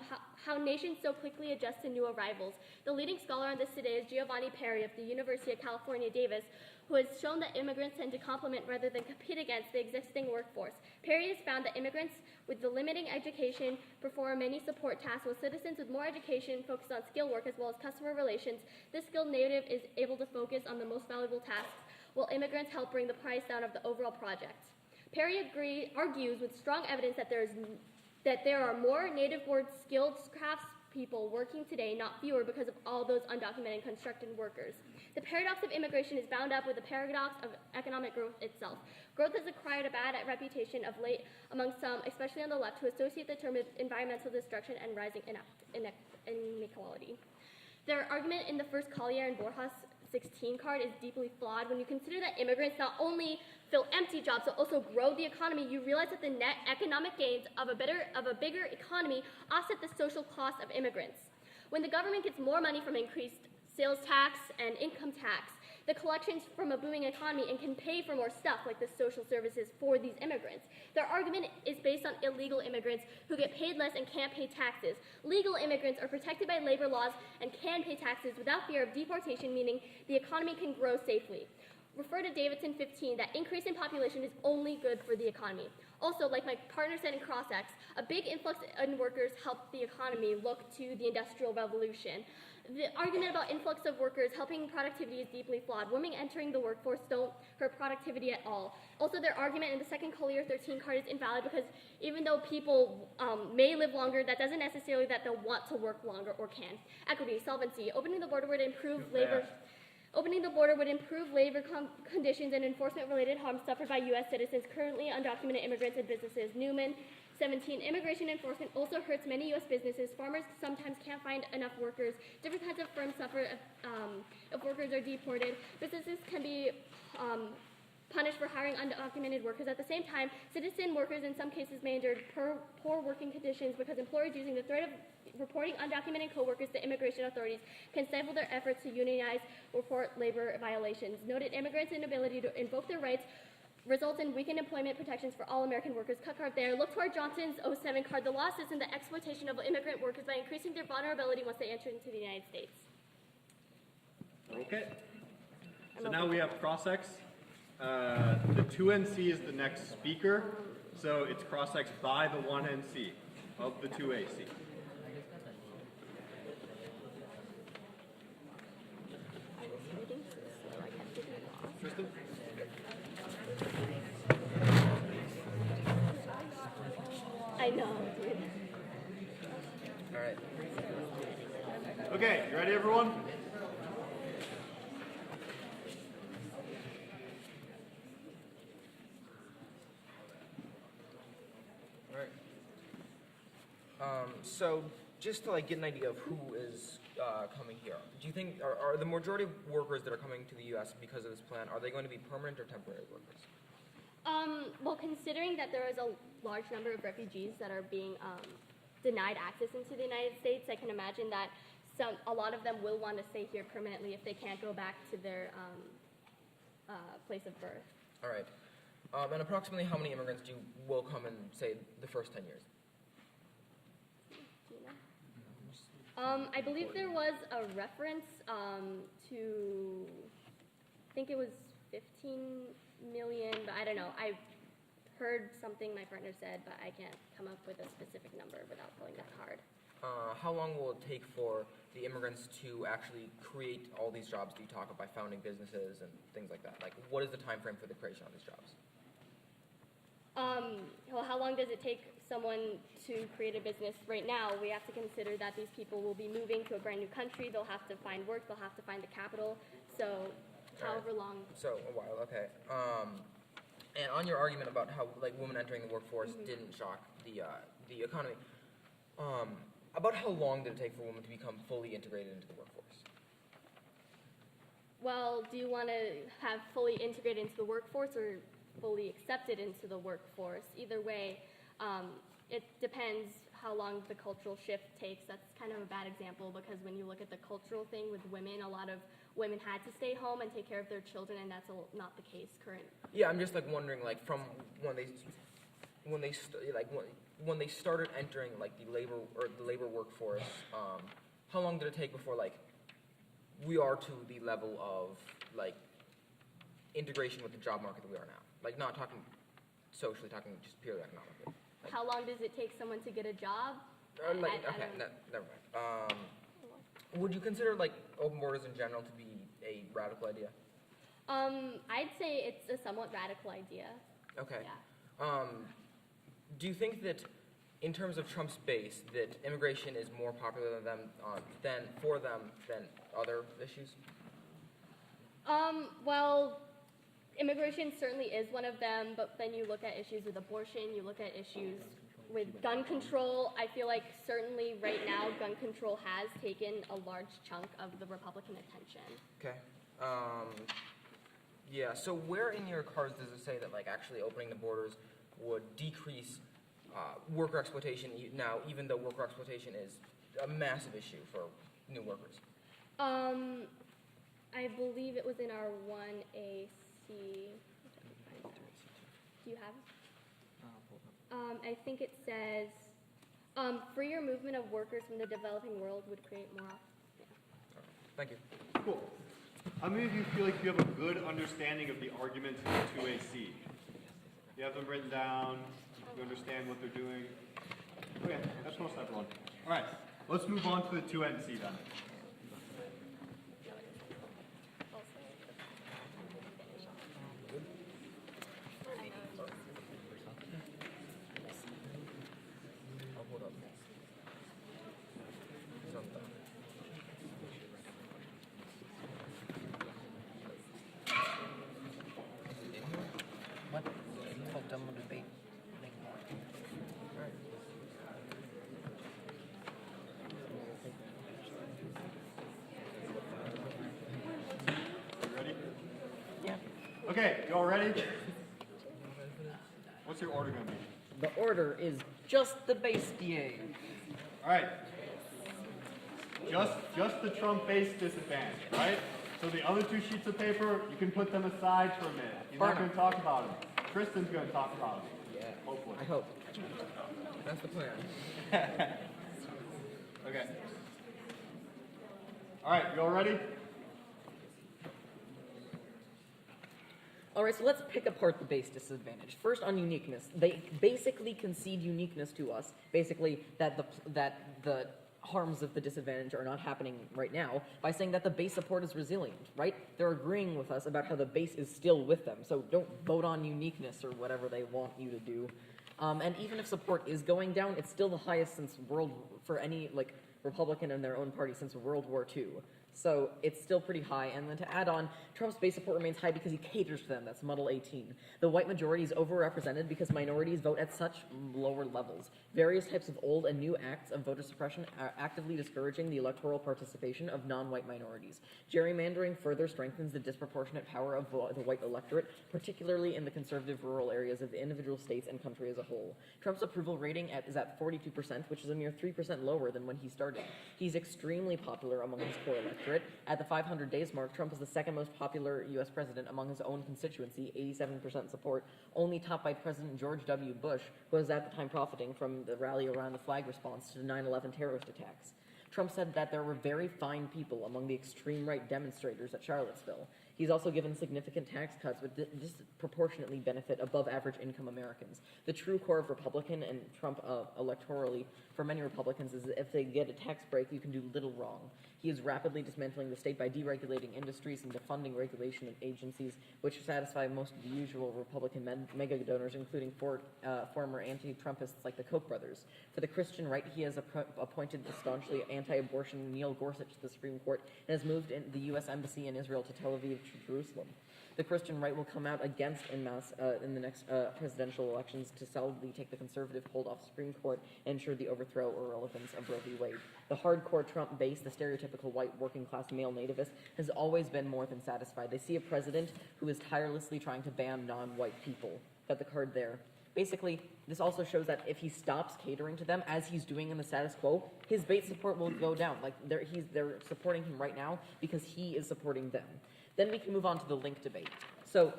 how nations so quickly adjust to new arrivals. The leading scholar on this today is Giovanni Perry of the University of California, Davis, who has shown that immigrants tend to complement rather than compete against the existing workforce. Perry has found that immigrants with the limiting education perform many support tasks, while citizens with more education focus on skill work as well as customer relations. This skilled native is able to focus on the most valuable tasks, while immigrants help bring the price down of the overall project. Perry argues with strong evidence that there are more native-born skilled craftspeople working today, not fewer, because of all those undocumented construction workers. The paradox of immigration is bound up with the paradox of economic growth itself. Growth has acquired a bad reputation of late among some, especially on the left, who associate the term with environmental destruction and rising inequality. Their argument in the first Collier and Borjas 16 card is deeply flawed. When you consider that immigrants not only fill empty jobs but also grow the economy, you realize that the net economic gains of a bigger economy offset the social cost of immigrants. When the government gets more money from increased sales tax and income tax, the collections from a booming economy and can pay for more stuff like the social services for these immigrants. Their argument is based on illegal immigrants who get paid less and can't pay taxes. Legal immigrants are protected by labor laws and can pay taxes without fear of deportation, meaning the economy can grow safely. Refer to Davidson 15, that increase in population is only good for the economy. Also, like my partner said in CrossX, a big influx in workers helped the economy look to the Industrial Revolution. The argument about influx of workers helping productivity is deeply flawed. Women entering the workforce don't hurt productivity at all. Also, their argument in the second Collier 13 card is invalid because even though people may live longer, that doesn't necessarily that they'll want to work longer or can. Equity, solvency, opening the border would improve labor. Opening the border would improve labor conditions and enforcement-related harms suffered by U.S. citizens, currently undocumented immigrants and businesses. Newman, 17, immigration enforcement also hurts many U.S. businesses. Farmers sometimes can't find enough workers. Different kinds of firms suffer if workers are deported. Businesses can be punished for hiring undocumented workers. At the same time, citizen workers in some cases may endure poor working conditions because employers, using the threat of reporting undocumented co-workers to immigration authorities, can stifle their efforts to unionize or report labor violations. Noted immigrants' inability to invoke their rights results in weakened employment protections for all American workers. Cut card there. Look toward Johnson's '07 card. The law assists in the exploitation of immigrant workers by increasing their vulnerability once they enter into the United States. Okay. So now we have cross-X. The 2NC is the next speaker, so it's cross-X by the 1NC of the 2AC. Tristan? I know, dude. All right. Okay, you ready, everyone? All right. So just to like get an idea of who is coming here, do you think are the majority of workers that are coming to the U.S. because of this plan, are they going to be permanent or temporary workers? Well, considering that there is a large number of refugees that are being denied access into the United States, I can imagine that a lot of them will want to stay here permanently if they can't go back to their place of birth. All right. And approximately how many immigrants will come in, say, the first 10 years? Do you know? I believe there was a reference to, I think it was 15 million, but I don't know. I heard something my partner said, but I can't come up with a specific number without pulling that card. How long will it take for the immigrants to actually create all these jobs that you talk about by founding businesses and things like that? Like, what is the time frame for the creation of these jobs? Well, how long does it take someone to create a business? Right now, we have to consider that these people will be moving to a brand new country. They'll have to find work. They'll have to find the capital. So, however long. So, a while, okay. And on your argument about how, like, women entering the workforce didn't shock the economy, about how long did it take for women to become fully integrated into the workforce? Well, do you want to have fully integrated into the workforce or fully accepted into the workforce? Either way, it depends how long the cultural shift takes. That's kind of a bad example because when you look at the cultural thing with women, a lot of women had to stay home and take care of their children, and that's not the case current. Yeah, I'm just like wondering, like, from when they started entering like the labor workforce, how long did it take before like we are to the level of like integration with the job market that we are now? Like, not talking socially, talking just purely economically. Like, How long does it take someone to get a job? never mind. Would you consider like open borders in general to be a radical idea? I'd say it's a somewhat radical idea. Okay. Yeah. Do you think that, in terms of Trump's base, that immigration is more popular than other issues? Well, immigration certainly is one of them, but then you look at issues with abortion, you look at issues with gun control. I feel like certainly right now gun control has taken a large chunk of the Republican attention. Okay. Yeah, so where in your cards does it say that like actually opening the borders would decrease worker exploitation now, even though worker exploitation is a massive issue for new workers? I believe it was in our 1AC. Do you have it? I think it says, freer movement of workers from the developing world would create more. Yeah. Thank you. Cool. How many of you feel like you have a good understanding of the arguments in the 2AC? You have them written down, you understand what they're doing? Okay, that's most everyone. All right, let's move on to the 2NC then. I'll hold up. He's on the- What? It's called demo debate. Alright. Okay, you all ready? What's your order going to be? The order is just the base DA. All right. Just the Trump base disadvantage, right? So the other two sheets of paper, you can put them aside for a minute. You're not going to talk about them. Tristan's going to talk about them. Yeah. Hopefully. I hope. That's the plan. Okay. All right, you all ready? All right, so let's pick apart the base disadvantage. First, on uniqueness, they basically concede uniqueness to us. Basically, that the harms of the disadvantage are not happening right now by saying that the base support is resilient, right? They're agreeing with us about how the base is still with them. So don't vote on uniqueness or whatever they want you to do. And even if support is going down, it's still the highest for any Republican in their own party since World War II. So it's still pretty high. And then to add on, Trump's base support remains high because he caters to them. That's Muddle 18. The white majority is overrepresented because minorities vote at such lower levels. Various types of old and new acts of voter suppression are actively discouraging the electoral participation of non-white minorities. Gerrymandering further strengthens the disproportionate power of the white electorate, particularly in the conservative rural areas of the individual states and country as a whole. Trump's approval rating is at 42%, which is a mere 3% lower than when he started. He's extremely popular among his core electorate. At the 500 days mark, Trump is the second most popular U.S. president among his own constituency, 87% support, only topped by President George W. Bush, who was at the time profiting from the rally around the flag response to the 9/11 terrorist attacks. Trump said that there were very fine people among the extreme right demonstrators at Charlottesville. He's also given significant tax cuts which disproportionately benefit above average income Americans. The true core of Republican and Trump electorally for many Republicans is that if they get a tax break, you can do little wrong. He is rapidly dismantling the state by deregulating industries and defunding regulation agencies, which satisfy most of the usual Republican mega donors, including former anti-Trumpists like the Koch brothers. For the Christian right, he has appointed the staunchly anti-abortion Neil Gorsuch to the Supreme Court and has moved the U.S. Embassy in Israel to Tel Aviv to Jerusalem. The Christian right will come out against en masse in the next presidential elections to solidly take the conservative hold off the Supreme Court and ensure the overthrow or irrelevance of Roe v. Wade. The hardcore Trump base, the stereotypical white working-class male nativist, has always been more than satisfied. They see a president who is tirelessly trying to ban non-white people. Got the card there. Basically, this also shows that if he stops catering to them, as he's doing in the status quo, his base support will go down. Like they're supporting him right now because he is supporting them. Then we can move on to the link debate. So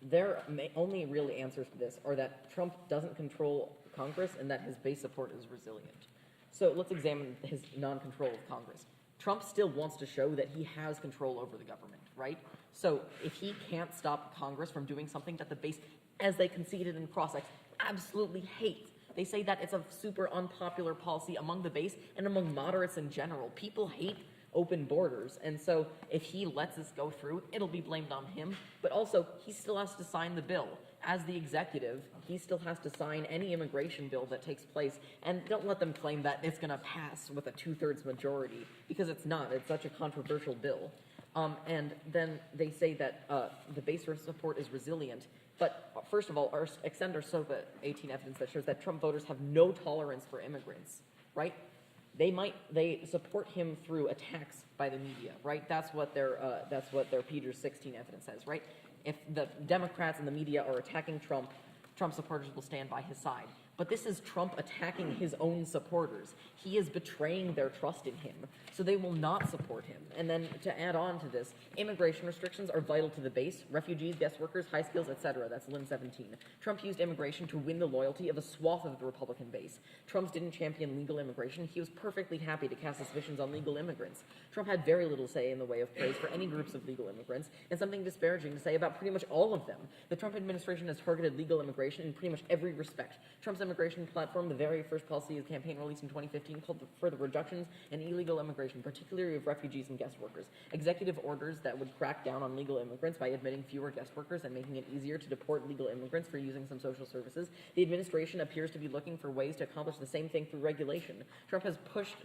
their only real answers to this are that Trump doesn't control Congress and that his base support is resilient. So let's examine his non-control of Congress. Trump still wants to show that he has control over the government, right? So if he can't stop Congress from doing something that the base, as they conceded in Cross-Ex, absolutely hates. They say that it's a super unpopular policy among the base and among moderates in general. People hate open borders, and so if he lets this go through, it'll be blamed on him, but also he still has to sign the bill. As the executive, he still has to sign any immigration bill that takes place, and don't let them claim that it's going to pass with a 2/3 majority, because it's not. It's such a controversial bill. And then they say that the base support is resilient, but first of all, extend our SOPA 18 evidence that shows that Trump voters have no tolerance for immigrants, right? They support him through attacks by the media, right? That's what their Peters 16 evidence says, right? If the Democrats and the media are attacking Trump, Trump supporters will stand by his side. But this is Trump attacking his own supporters. He is betraying their trust in him, so they will not support him. And then to add on to this, immigration restrictions are vital to the base, refugees, guest workers, high skills, etc. That's Lynn 17. Trump used immigration to win the loyalty of a swath of the Republican base. Trump didn't champion legal immigration. He was perfectly happy to cast suspicions on legal immigrants. Trump had very little say in the way of praise for any groups of legal immigrants, and something disparaging to say about pretty much all of them. The Trump administration has targeted legal immigration in pretty much every respect. Trump's immigration platform, the very first policy his campaign released in 2015, called for the reductions in illegal immigration, particularly of refugees and guest workers. Executive orders that would crack down on legal immigrants by admitting fewer guest workers and making it easier to deport legal immigrants for using some social services. The administration appears to be looking for ways to accomplish the same thing through regulation. Trump has pushed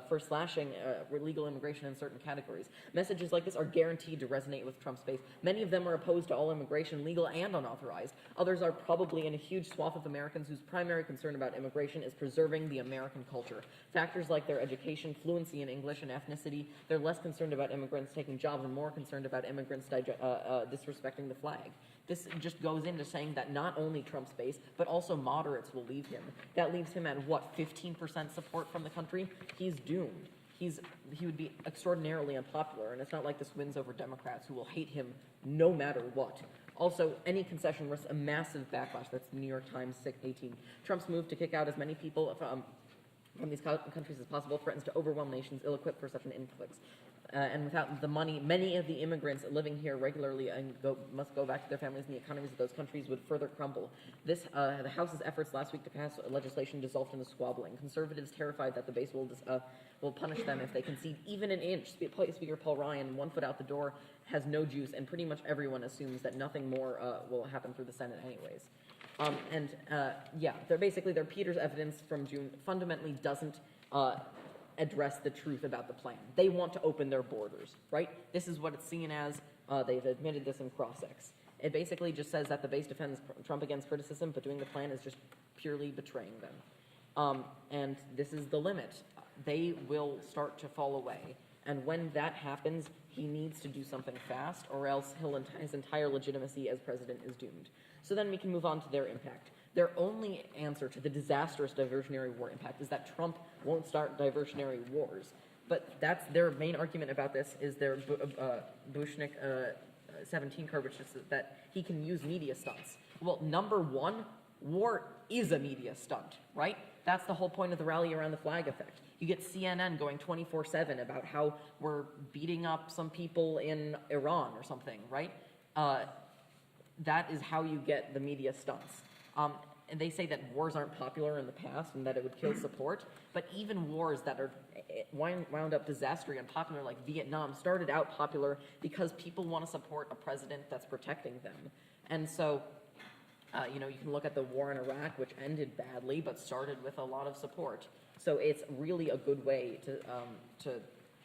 for slashing legal immigration in certain categories. Messages like this are guaranteed to resonate with Trump's base. Many of them are opposed to all immigration, legal and unauthorized. Others are probably in a huge swath of Americans whose whose primary concern about immigration is preserving the American culture. Factors like their education, fluency in English, and ethnicity, they're less concerned about immigrants taking jobs and more concerned about immigrants disrespecting the flag. This just goes into saying that not only Trump's base, but also moderates will leave him. That leaves him at, what, 15% support from the country? He's doomed. He would be extraordinarily unpopular, and it's not like this wins over Democrats who will hate him no matter what. Also, any concession risks a massive backlash. That's New York Times 618. Trump's move to kick out as many people from these countries as possible threatens to overwhelm nations ill-equipped for such an influx. And without the money, many of the immigrants living here regularly must go back to their families, and the economies of those countries would further crumble. The House's efforts last week to pass legislation dissolved in a squabbling. Conservatives terrified that the base will punish them if they concede even an inch. Speaker Paul Ryan, 1 foot out the door, has no juice, and pretty much everyone assumes that nothing more will happen through the Senate anyways. Their Peters evidence from June fundamentally doesn't address the truth about the plan. They want to open their borders, right? This is what it's seen as. They've admitted this in cross-ex. It basically just says that the base defends Trump against criticism, but doing the plan is just purely betraying them. And this is the limit. They will start to fall away. And when that happens, he needs to do something fast, or else his entire legitimacy as president is doomed. So then we can move on to their impact. Their only answer to the disastrous diversionary war impact is that Trump won't start diversionary wars. But that's their main argument about this is their Bushnick 17 card, which is that he can use media stunts. Well, number one, war is a media stunt, right? That's the whole point of the rally around the flag effect. You get CNN going 24/7 about how we're beating up some people in Iran or something, right? That is how you get the media stunts. And they say that wars aren't popular in the past and that it would kill support, but even wars that are wound up disastrously unpopular, like Vietnam, started out popular because people want to support a president that's protecting them. And so, you can look at the war in Iraq, which ended badly but started with a lot of support. So it's really a good way to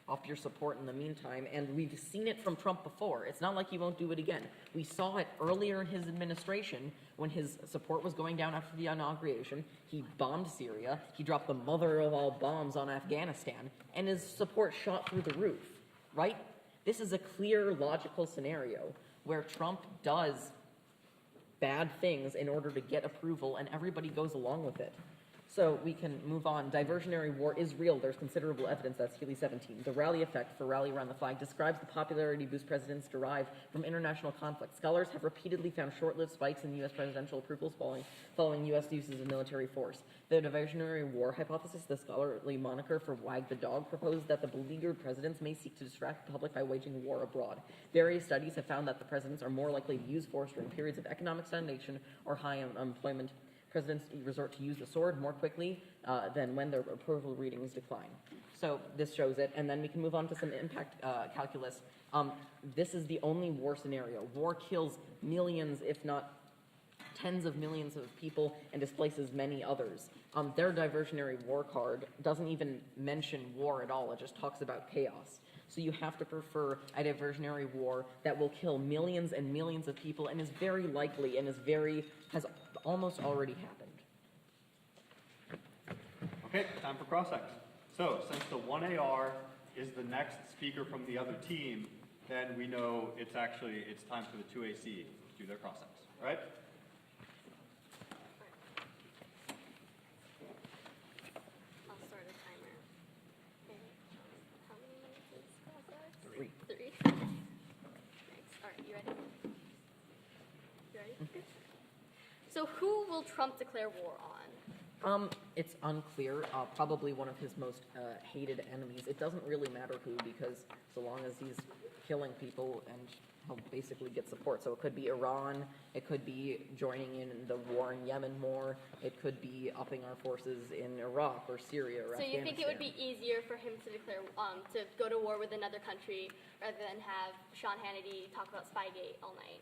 up your support in the meantime, and we've seen it from Trump before. It's not like he won't do it again. We saw it earlier in his administration when his support was going down after the inauguration. He bombed Syria, he dropped the mother of all bombs on Afghanistan, and his support shot through the roof, right? This is a clear, logical scenario where Trump does bad things in order to get approval, and everybody goes along with it. So we can move on. Diversionary war is real. There's considerable evidence. That's Healy 17. The rally effect for Rally Around the Flag describes the popularity boost presidents derive from international conflict. Scholars have repeatedly found short-lived spikes in U.S. presidential approvals following U.S. uses of military force. The diversionary war hypothesis, the scholarly moniker for Wag the Dog, proposed that the beleaguered presidents may seek to distract the public by waging war abroad. Various studies have found that the presidents are more likely to use force during periods of economic stagnation or high unemployment. Presidents resort to use the sword more quickly than when their approval readings decline. So this shows it, and then we can move on to some impact calculus. This is the only war scenario. War kills millions, if not tens of millions of people, and displaces many others. Their diversionary war card doesn't even mention war at all. It just talks about chaos. So you have to prefer a diversionary war that will kill millions and millions of people and is very likely and has almost already happened. Okay, time for cross-ex. So since the 1AR is the next speaker from the other team, then we know it's time for the 2AC to do their cross-ex, right? I'll start a timer. Okay. How many minutes is process? 3. 3. Thanks. All right, you ready? You ready? Good. So who will Trump declare war on? It's unclear. Probably one of his most hated enemies. It doesn't really matter who, because so long as he's killing people, and he'll basically get support. So it could be Iran. It could be joining in the war in Yemen more. It could be upping our forces in Iraq or Syria or Afghanistan. So you think it would be easier for him to declare to go to war with another country rather than have Sean Hannity talk about Spygate all night?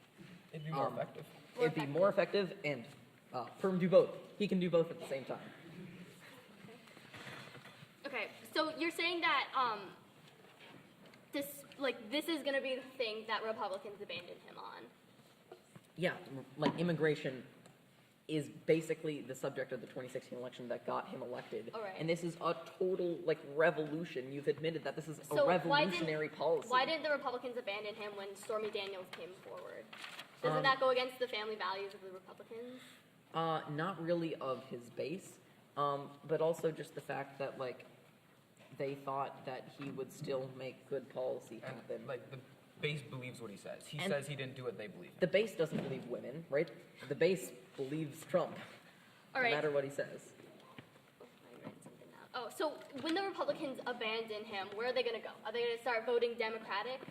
It'd be more effective. It'd be more effective, and Perm do both. He can do both at the same time. Okay, so you're saying that this is going to be the thing that Republicans abandon him on. Yeah, like immigration is basically the subject of the 2016 election that got him elected. All right. And this is a total, like, revolution. You've admitted that this is So a revolutionary policy. Why didn't the Republicans abandon him when Stormy Daniels came forward? Doesn't that go against the family values of the Republicans? Not really of his base, but also just the fact that, like, they thought that he would still make good policy happen. And, like, the base believes what he says. He And says he didn't do what they believe. The base doesn't believe women, right? The base believes Trump, All no right. matter what he says. I write something down. Oh, so when the Republicans abandon him, where are they going to go? Are they going to start voting Democratic?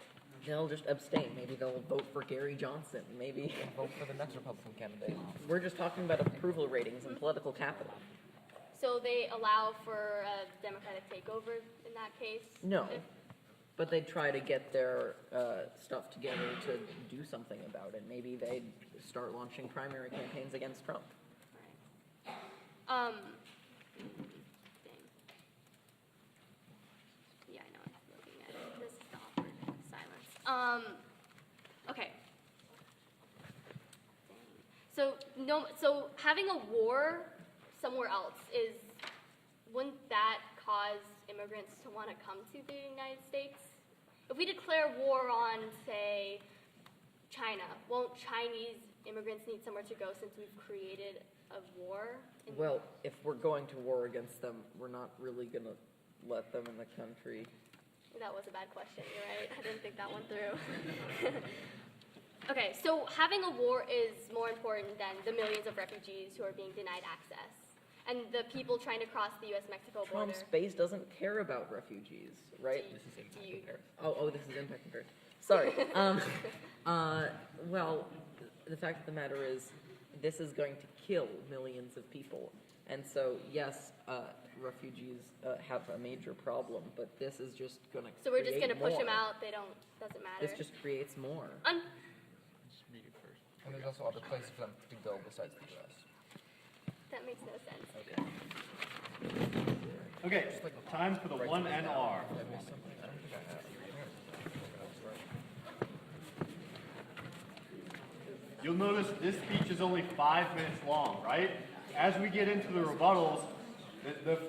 They'll just abstain. Maybe they'll vote for Gary Johnson. Maybe. Vote for the next Republican candidate. We're just talking about approval ratings and political capital. So they allow for a Democratic takeover in that case? No. If- But they'd try to get their stuff together to do something about it. Maybe they'd start launching primary campaigns against Trump. Dang. Yeah, I know. I'm looking at it. This is the awkward silence. Okay. Dang. So having a war somewhere else wouldn't that cause immigrants to want to come to the United States? If we declare war on, say, China, won't Chinese immigrants need somewhere to go since we've created a war? Well, if we're going to war against them, we're not really going to let them in the country. That was a bad question, you're right. I didn't think that one through. Okay, so having a war is more important than the millions of refugees who are being denied access and the people trying to cross the U.S.-Mexico border. Trump's base doesn't care about refugees, right? This is impact Do you- comparison. Oh, this is impact comparison. Sorry. Well, the fact of the matter is, this is going to kill millions of people. And so, yes, refugees have a major problem, but this is just going to So we're just going to push them out, doesn't matter. This just creates more. Just read it first. And there's also other places for them to go besides the U.S. That makes no sense. Okay, time for the 1 and R. Did I miss something? I don't think I have. You'll notice this speech is only 5 minutes long, right? As we get into the rebuttals,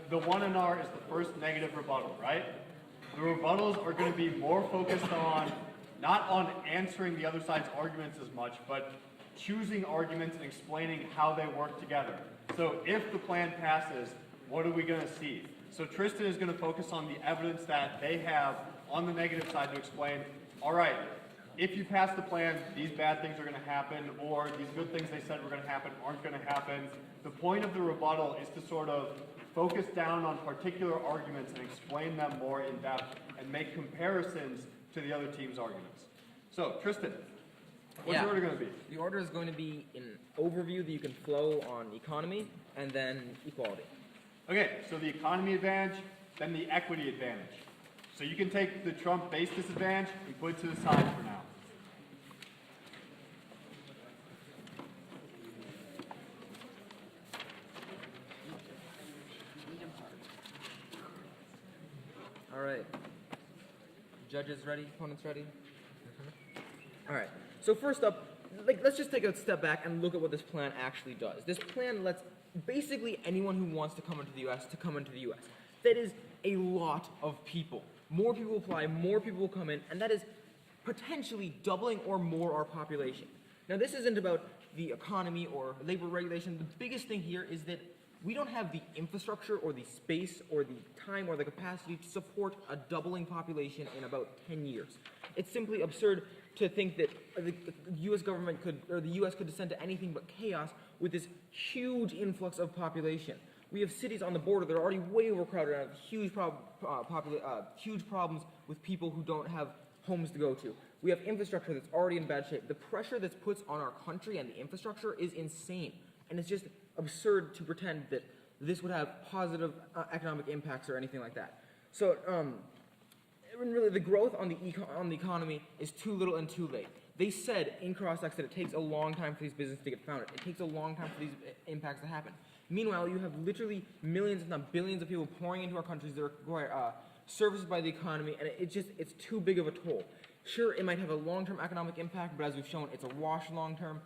the 1 and R is the first negative rebuttal, right? The rebuttals are going to be more focused on, not on answering the other side's arguments as much, but choosing arguments and explaining how they work together. So if the plan passes, what are we going to see? So Tristan is going to focus on the evidence that they have on the negative side to explain, all right, if you pass the plan, these bad things are going to happen, or these good things they said were going to happen aren't going to happen. The point of the rebuttal is to sort of focus down on particular arguments and explain them more in depth and make comparisons to the other team's arguments. So, Tristan, what's the order going to be? The order is going to be an overview that you can flow on economy and then equality. Okay, so the economy advantage, then the equity advantage. So you can take the Trump base disadvantage and put it to the side for now. All right. Judges ready? Opponents ready? All right. So first up, let's just take a step back and look at what this plan actually does. This plan lets basically anyone who wants to come into the U.S. to come into the U.S. That is a lot of people. More people apply, more people will come in, and that is potentially doubling or more our population. Now, this isn't about the economy or labor regulation. The biggest thing here is that we don't have the infrastructure or the space or the time or the capacity to support a doubling population in about 10 years. It's simply absurd to think that the U.S. government could, or the U.S. could descend to anything but chaos with this huge influx of population. We have cities on the border that are already way overcrowded and have huge problems with people who don't have homes to go to. We have infrastructure that's already in bad shape. The pressure this puts on our country and the infrastructure is insane. And it's just absurd to pretend that this would have positive economic impacts or anything like that. So, really, the growth on the economy is too little and too late. They said in Cross-Ex that it takes a long time for these businesses to get founded. It takes a long time for these impacts to happen. Meanwhile, you have literally millions, if not billions, of people pouring into our countries that require services by the economy, and it's too big of a toll. Sure, it might have a long-term economic impact, but as we've shown, it's a wash long-term.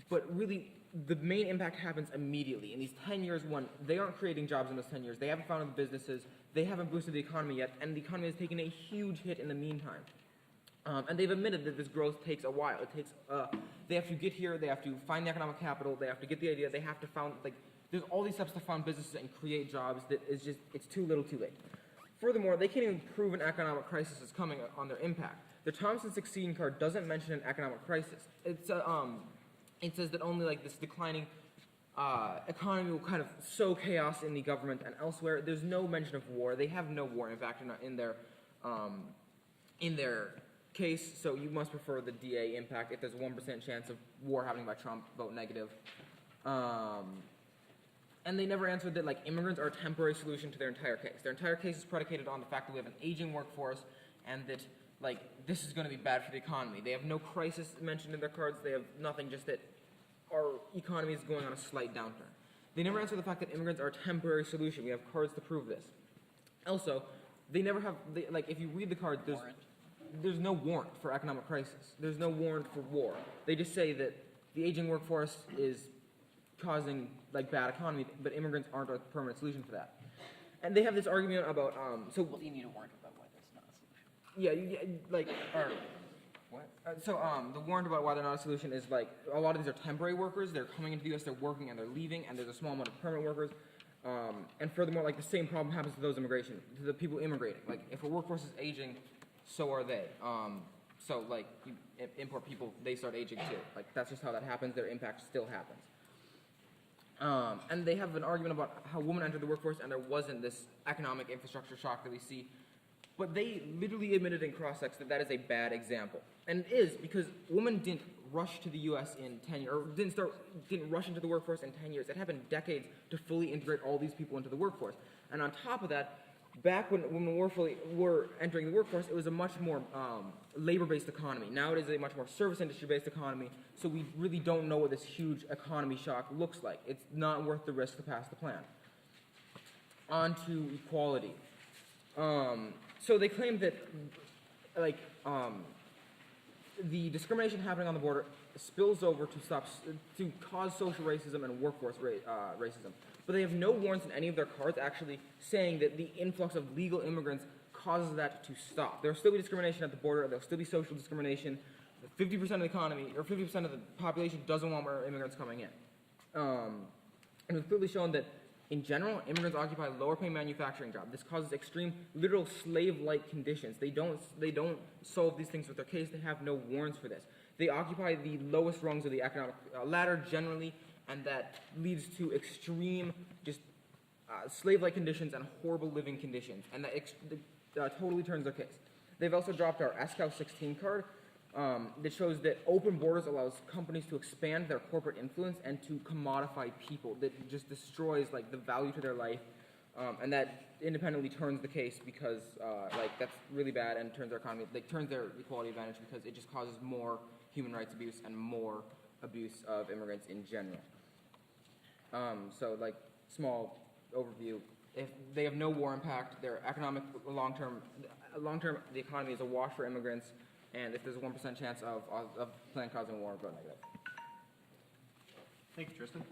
But really, the main impact happens immediately. In these 10 years, one, they aren't creating jobs in those 10 years. They haven't founded the businesses. They haven't boosted the economy yet, and the economy has taken a huge hit in the meantime. And they've admitted that this growth takes a while. It takes, they have to get here, they have to find the economic capital, they have to get the idea, they have to found, like, there's all these steps to found businesses and create jobs that is just, it's too little too late. Furthermore, they can't even prove an economic crisis is coming on their impact. The Thompson succeeding card doesn't mention an economic crisis. It's, it says that only like this declining economy will kind of sow chaos in the government and elsewhere. There's no mention of war. They have no war, in fact, in their case, so you must prefer the DA impact. If there's a 1% chance of war happening by Trump, vote negative. And they never answered that like immigrants are a temporary solution to their entire case. Their entire case is predicated on the fact that we have an aging workforce and that like this is going to be bad for the economy. They have no crisis mentioned in their cards. They have nothing, just that our economy is going on a slight downturn. They never answer the fact that immigrants are a temporary solution. We have cards to prove this. Also, they never have, like if you read the card, there's no warrant for economic crisis. There's no warrant for war. They just say that the aging workforce is causing like bad economy, but immigrants aren't a permanent solution for that. And they have this argument about Well, you need a warrant about why that's not a solution. The warrant about why they're not a solution is like a lot of these are temporary workers. They're coming into the U.S., they're working, and they're leaving, and there's a small amount of permanent workers. And furthermore, like the same problem happens to those immigration, to the people immigrating. Like if a workforce is aging, so are they. So like you import people, they start aging too. Like that's just how that happens. Their impact still happens. And they have an argument about how women entered the workforce and there wasn't this economic infrastructure shock that we see. But they literally admitted in cross-sex that that is a bad example. And it is because women didn't rush to the U.S. in 10 years, or didn't rush into the workforce in 10 years. It happened decades to fully integrate all these people into the workforce. And on top of that, back when women were entering the workforce, it was a much more labor-based economy. Now it is a much more service industry-based economy, so we really don't know what this huge economy shock looks like. It's not worth the risk to pass the plan. On to equality. So they claim that, like, the discrimination happening on the border spills over to cause social racism and workforce racism. But they have no warrants in any of their cards actually saying that the influx of legal immigrants causes that to stop. There will still be discrimination at the border. There will still be social discrimination. 50% of the economy, or 50% of the population doesn't want more immigrants coming in. And it's clearly shown that in general, immigrants occupy lower-paying manufacturing jobs. This causes extreme, literal slave-like conditions. They don't solve these things with their case. They have no warrants for this. They occupy the lowest rungs of the economic ladder generally, and that leads to extreme, just slave-like conditions and horrible living conditions, and that totally turns their case. They've also dropped our SCOW 16 card that shows that open borders allows companies to expand their corporate influence and to commodify people. That just destroys like the value to their life, and that independently turns the case because like that's really bad and turns their economy, like turns their equality advantage because it just causes more human rights abuse and more abuse of immigrants in general. So like small overview, if they have no war impact, their economic long-term, the economy is a wash for immigrants, and if there's a 1% chance of plan causing war, vote negative. Thank you, Tristan.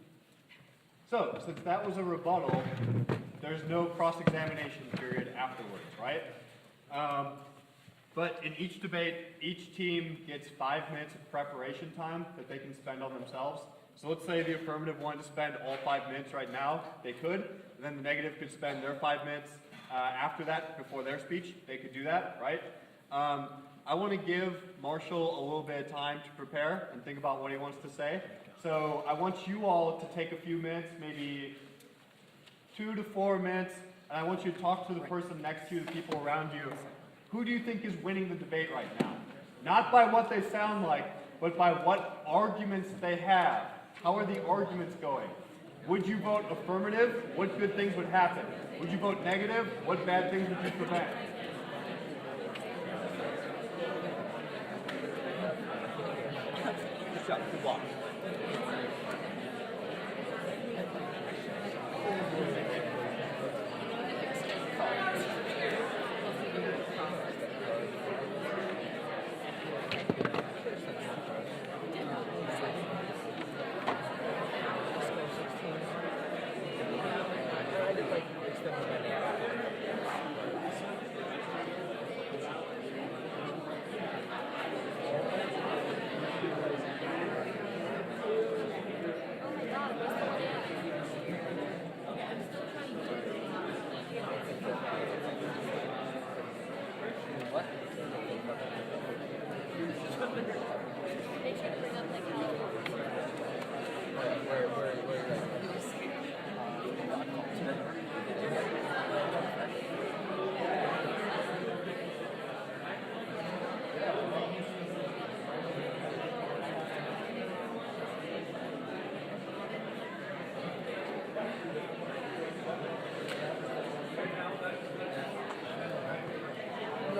So, since that was a rebuttal, there's no cross-examination period afterwards, right? But in each debate, each team gets 5 minutes of preparation time that they can spend on themselves. So let's say the affirmative wanted to spend all 5 minutes right now, they could. And then the negative could spend their 5 minutes after that, before their speech. They could do that, right? I want to give Marshall a little bit of time to prepare and think about what he wants to say. So I want you all to take a few minutes, maybe 2 to 4 minutes, and I want you to talk to the person next to you, the people around you. Who do you think is winning the debate right now? Not by what they sound like, but by what arguments they have. How are the arguments going? Would you vote affirmative? What good things would happen? Would you vote negative? What bad things would you prevent? Good luck.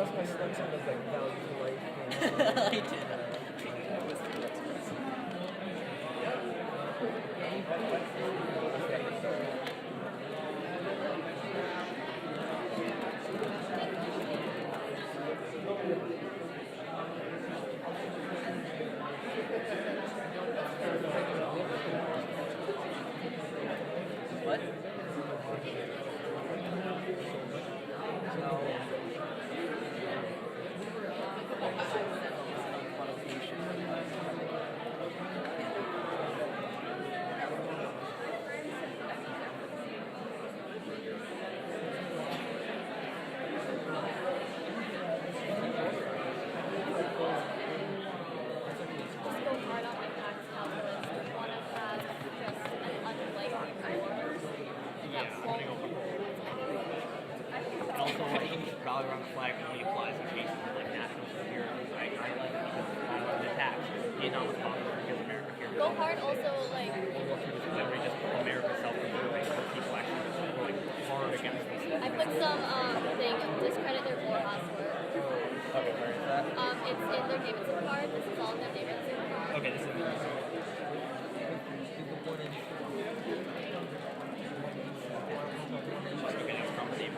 else by studying some of those like values of life. I did. What? Just go hard on my max calculus. I want to have just an unlikely score. Yeah, I'm gonna go for and also, like, rally around the flag only applies in cases of, like, national security, right? Because of the attacks. Vietnam was popular because America here. Go hard also like World War II was literally just America self-preserving, so people actually were, like, hard against this. I put some thing discredit their Warhawks work. Okay, where is that? It's in their Davidson card. This is all in their Davidson card. Okay, this is okay, that's from the name.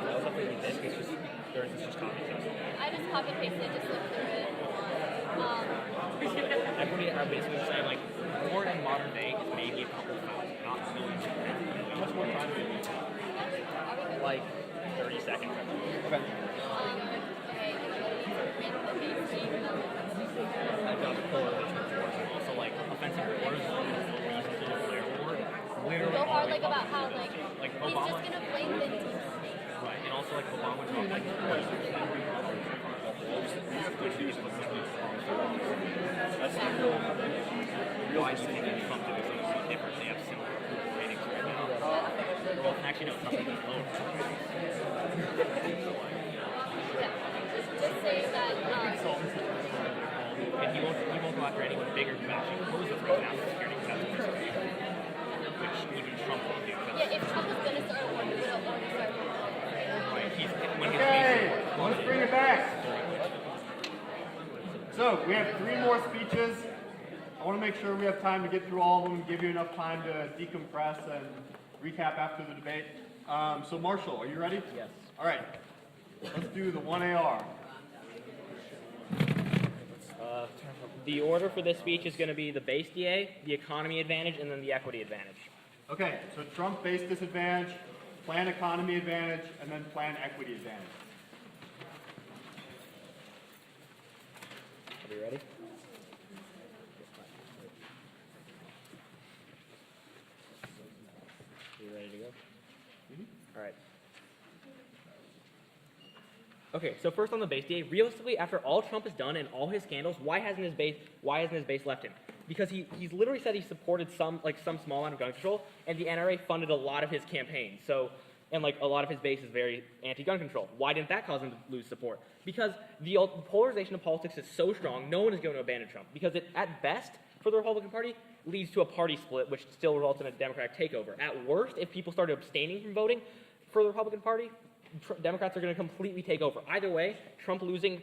That was updating this, it's just, or is this just copy paste? I just copy pasted, just look through it. Equity are basically saying, like, war in modern day is maybe a couple thousand, not millions. How much more time do we need? Like 30 seconds. Okay. Okay, I've got polarization wars and also, like, offensive wars, reasons to declare war. Literally go all hard the like about how like he's Obama, just gonna blame the deep state. right, and also, like, Obama dropped, like, why do you think Trump doing something so different? They have similar ratings right now. Well, actually, no, Trump is lower. Yeah. Just say that And he won't go after anyone bigger who actually poses a threat to national security because that's which even Trump won't do. yeah, if Trump was gonna start a war, he would have already started a war. Right, when his Okay, base let's bring it back. So we have 3 more speeches. I want to make sure we have time to get through all of them, give you enough time to decompress and recap after the debate. So Marshall, are you ready? Yes. All right. Let's do the 1AR. The order for this speech is going to be the base DA, the economy advantage, and then the equity advantage. Okay, so Trump base disadvantage, plan economy advantage, and then plan equity advantage. Are we ready? You ready to go? All right. Okay, so first on the base DA, realistically, after all Trump has done and all his scandals, why hasn't his base left him? Because he's literally said he supported some small amount of gun control, and the NRA funded a lot of his campaign. So, and like a lot of his base is very anti-gun control. Why didn't that cause him to lose support? Because the polarization of politics is so strong, no one is going to abandon Trump. Because it, at best, for the Republican Party, leads to a party split, which still results in a Democratic takeover. At worst, if people started abstaining from voting for the Republican Party, Democrats are going to completely take over. Either way, Trump losing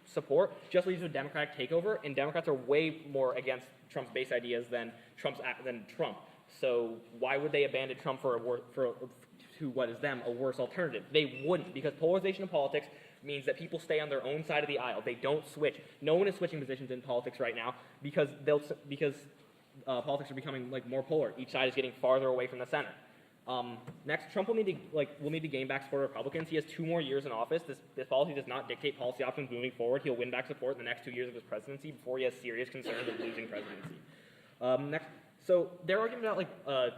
support just leads to a Democratic takeover, and Democrats are way more against Trump's base ideas than Trump. So why would they abandon Trump to what is them a worse alternative? They wouldn't, because polarization of politics means that people stay on their own side of the aisle. They don't switch. No one is switching positions in politics right now because politics are becoming like more polar. Each side is getting farther away from the center. Next, Trump will need to gain back support of Republicans. He has 2 more years in office. This policy does not dictate policy options moving forward. He'll win back support in the next 2 years of his presidency before he has serious concerns of losing presidency. Next, so their argument about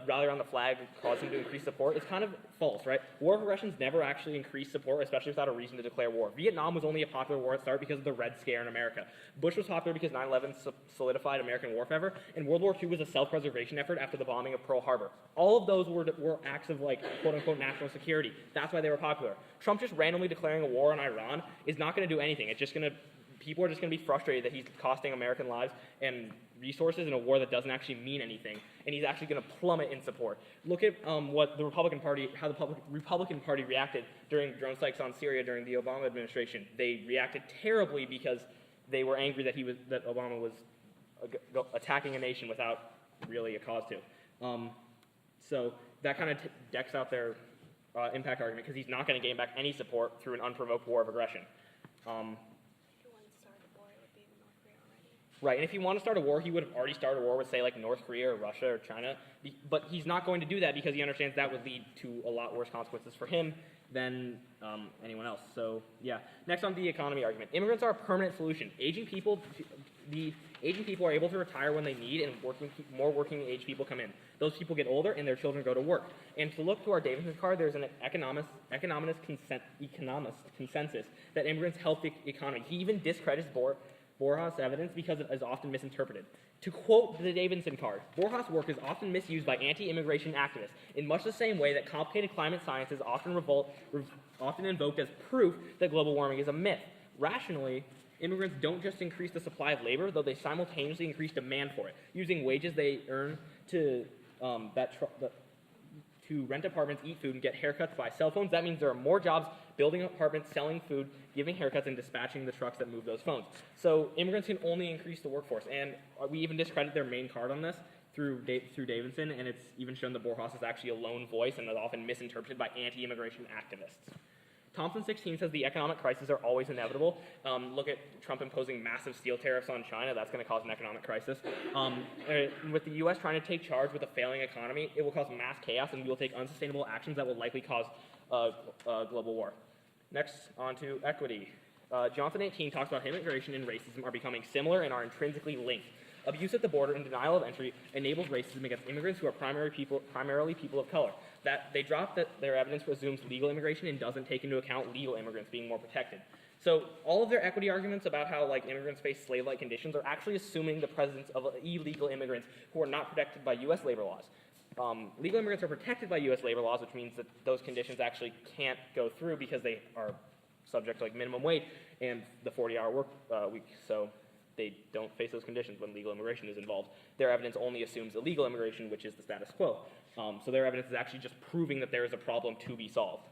rally around the flag causing him to increase support is kind of false, right? War of aggressions never actually increased support, especially without a reason to declare war. Vietnam was only a popular war at start because of the Red Scare in America. Bush was popular because 9/11 solidified American war forever, and World War II was a self-preservation effort after the bombing of Pearl Harbor. All of those were acts of quote-unquote national security. That's why they were popular. Trump just randomly declaring a war on Iran is not going to do anything. It's just going to people are just going to be frustrated that he's costing American lives and resources in a war that doesn't actually mean anything, and he's actually going to plummet in support. Look at what the Republican Party, how the Republican Party reacted during drone strikes on Syria during the Obama administration. They reacted terribly because they were angry that Obama was attacking a nation without really a cause to. So that kind of decks out their impact argument, because he's not going to gain back any support through an unprovoked war of aggression. Right, and if he wanted to start a war, he would have already started a war with, say, like North Korea or Russia or China. But he's not going to do that because he understands that would lead to a lot worse consequences for him than anyone else. So, yeah. Next on the economy argument. Immigrants are a permanent solution. The aging people are able to retire when they need, and more working-age people come in. Those people get older, and their children go to work. And to look to our Davidson card, there's an economist consensus that immigrants help the economy. He even discredits Borjas' evidence because it is often misinterpreted. To quote the Davidson card, Borjas' work is often misused by anti-immigration activists in much the same way that complicated climate science is often invoked as proof that global warming is a myth. Rationally, immigrants don't just increase the supply of labor, though they simultaneously increase demand for it, using wages they earn to rent apartments, eat food, and get haircuts, buy cell phones. That means there are more jobs building apartments, selling food, giving haircuts, and dispatching the trucks that move those phones. So immigrants can only increase the workforce, and we even discredit their main card on this through Davidson, and it's even shown that Borjas is actually a lone voice and is often misinterpreted by anti-immigration activists. Thompson 16 says the economic crises are always inevitable. Look at Trump imposing massive steel tariffs on China. That's going to cause an economic crisis. With the U.S. trying to take charge with a failing economy, it will cause mass chaos, and we will take unsustainable actions that will likely cause a global war. Next, on to equity. Johnson 18 talks about immigration and racism are becoming similar and are intrinsically linked. Abuse at the border and denial of entry enables racism against immigrants who are primarily people of color. That they drop that their evidence presumes legal immigration and doesn't take into account legal immigrants being more protected. So all of their equity arguments about how immigrants face slave-like conditions are actually assuming the presence of illegal immigrants who are not protected by U.S. labor laws. Legal immigrants are protected by U.S. labor laws, which means that those conditions actually can't go through because they are subject to minimum wage and the 40-hour work week. So they don't face those conditions when legal immigration is involved. Their evidence only assumes illegal immigration, which is the status quo. So their evidence is actually just proving that there is a problem to be solved.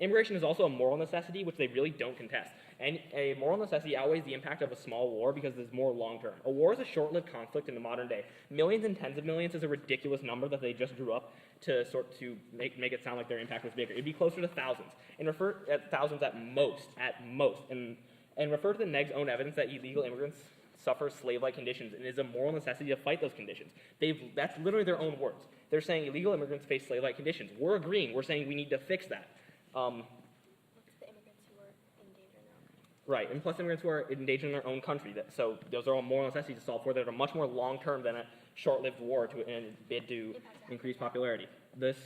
Immigration is also a moral necessity, which they really don't contest. And a moral necessity outweighs the impact of a small war because it's more long-term. A war is a short-lived conflict in the modern day. Millions and tens of millions is a ridiculous number that they just drew up to make it sound like their impact was bigger. It'd be closer to thousands, and refer at thousands at most, and refer to the NEG's own evidence that illegal immigrants suffer slave-like conditions, and it is a moral necessity to fight those conditions. That's literally their own words. They're saying illegal immigrants face slave-like conditions. We're agreeing. We're saying we need to fix that. What's the immigrants who are endangering their own country? Right, and plus immigrants who are endangering their own country. So those are all moral necessities to solve for that are much more long-term than a short-lived war to bid to increase popularity. That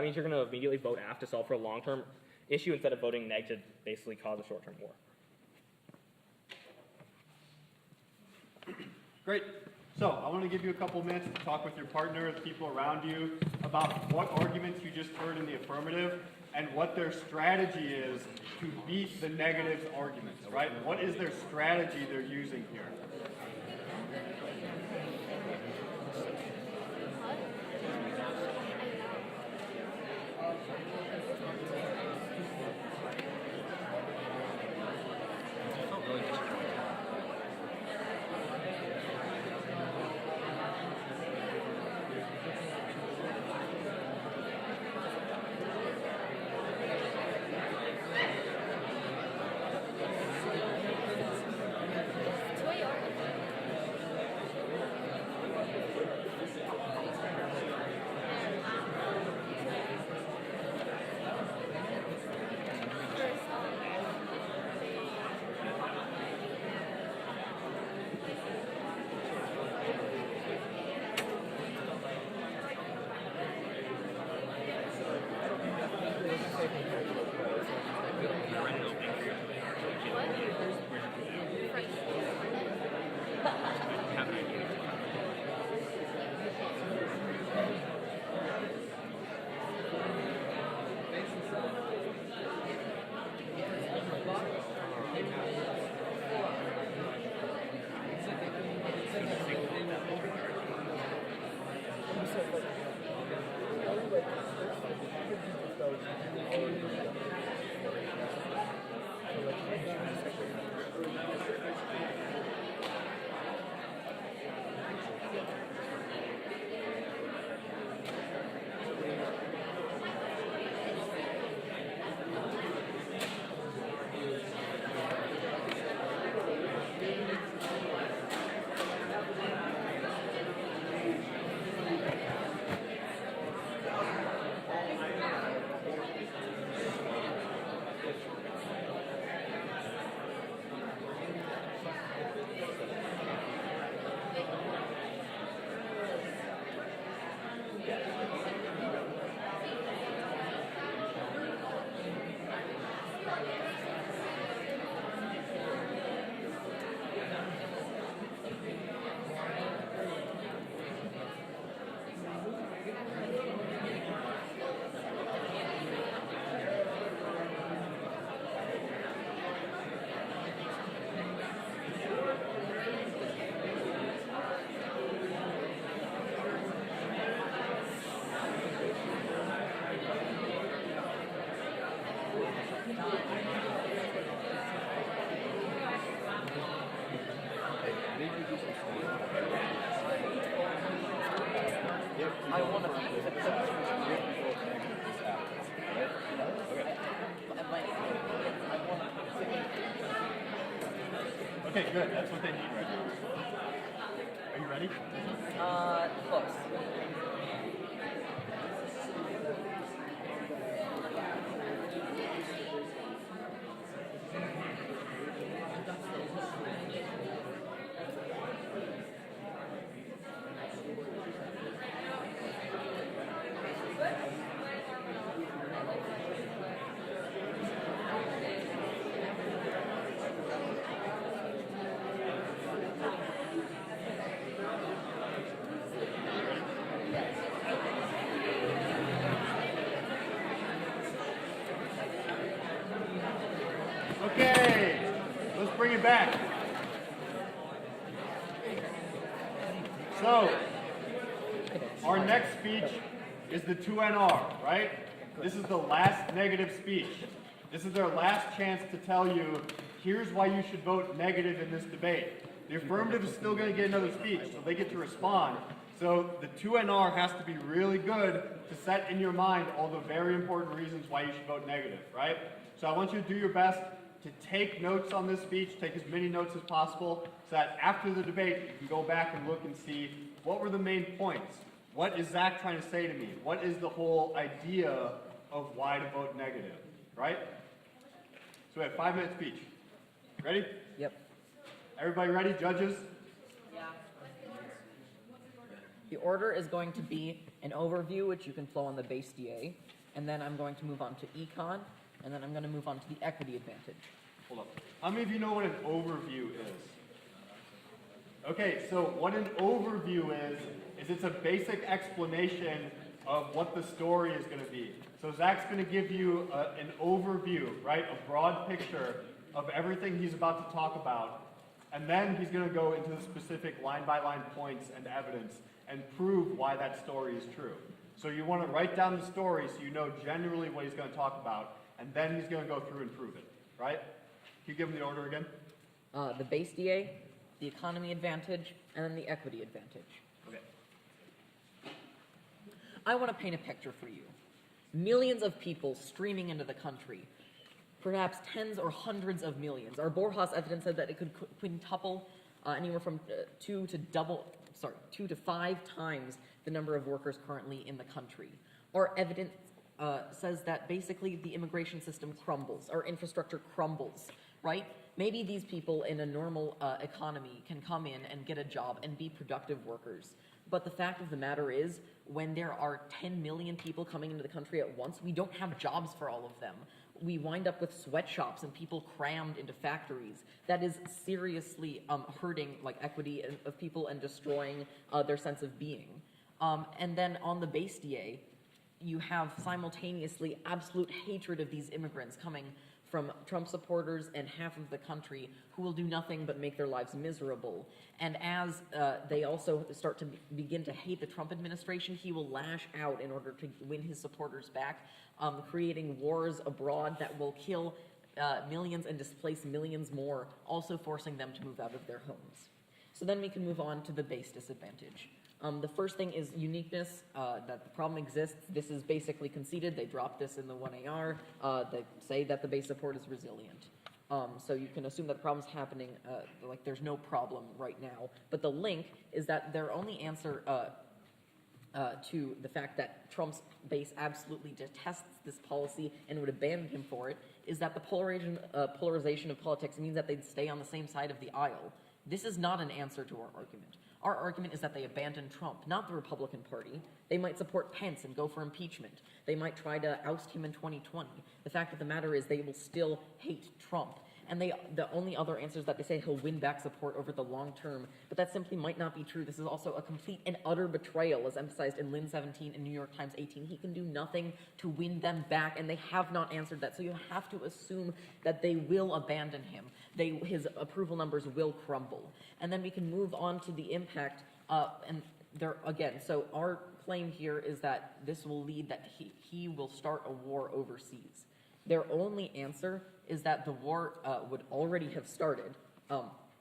means you're going to immediately vote AF to solve for a long-term issue instead of voting neg to basically cause a short-term war. Great. So I want to give you a couple minutes to talk with your partner, the people around you, about what arguments you just heard in the affirmative and what their strategy is to beat the negative arguments, right? What is their strategy they're using here? Okay, good. That's what they need right now. Are you ready? Close. Okay, let's bring it back. So, our next speech is the 2NR, right? This is the last negative speech. This is their last chance to tell you, here's why you should vote negative in this debate. The affirmative is still going to get another speech, so they get to respond. So the 2NR has to be really good to set in your mind all the very important reasons why you should vote negative, right? So I want you to do your best to take notes on this speech, take as many notes as possible, so that after the debate, you can go back and look and see what were the main points. What is Zach trying to say to me? What is the whole idea of why to vote negative, right? So we have 5-minute speech. Ready? Yep. Everybody ready? Judges? The order is going to be an overview, which you can flow on the base DA, and then I'm going to move on to econ, and then I'm going to move on to the equity advantage. Hold up. How many of you know what an overview is? Okay, so what an overview is it's a basic explanation of what the story is going to be. So Zach's going to give you an overview, right? A broad picture of everything he's about to talk about. And then he's going to go into the specific line-by-line points and evidence and prove why that story is true. So you want to write down the story so you know generally what he's going to talk about, and then he's going to go through and prove it, right? Can you give him the order again? The base DA, the economy advantage, and then the equity advantage. Okay. I want to paint a picture for you. Millions of people streaming into the country, perhaps tens or hundreds of millions. Our Borjas evidence said that it could quintuple anywhere from 2 to 5 times the number of workers currently in the country. Our evidence says that basically the immigration system crumbles, our infrastructure crumbles, right? Maybe these people in a normal economy can come in and get a job and be productive workers. But the fact of the matter is, when there are 10 million people coming into the country at once, we don't have jobs for all of them. We wind up with sweatshops and people crammed into factories. That is seriously hurting like equity of people and destroying their sense of being. And then on the base DA, you have simultaneously absolute hatred of these immigrants coming from Trump supporters and half of the country who will do nothing but make their lives miserable. And as they also start to begin to hate the Trump administration, he will lash out in order to win his supporters back, creating wars abroad that will kill millions and displace millions more, also forcing them to move out of their homes. So then we can move on to the base disadvantage. The first thing is uniqueness, that the problem exists. This is basically conceded. They dropped this in the 1AR. They say that the base support is resilient. So you can assume that the problem's happening, like there's no problem right now. But the link is that their only answer to the fact that Trump's base absolutely detests this policy and would abandon him for it is that the polarization of politics means that they'd stay on the same side of the aisle. This is not an answer to our argument. Our argument is that they abandon Trump, not the Republican Party. They might support Pence and go for impeachment. They might try to oust him in 2020. The fact of the matter is they will still hate Trump. And the only other answer is that they say he'll win back support over the long term. But that simply might not be true. This is also a complete and utter betrayal, as emphasized in Lynn 17 and New York Times 18. He can do nothing to win them back, and they have not answered that. So you have to assume that they will abandon him. His approval numbers will crumble. And then we can move on to the impact. And there again, so our claim here is that this will lead that he will start a war overseas. Their only answer is that the war would already have started.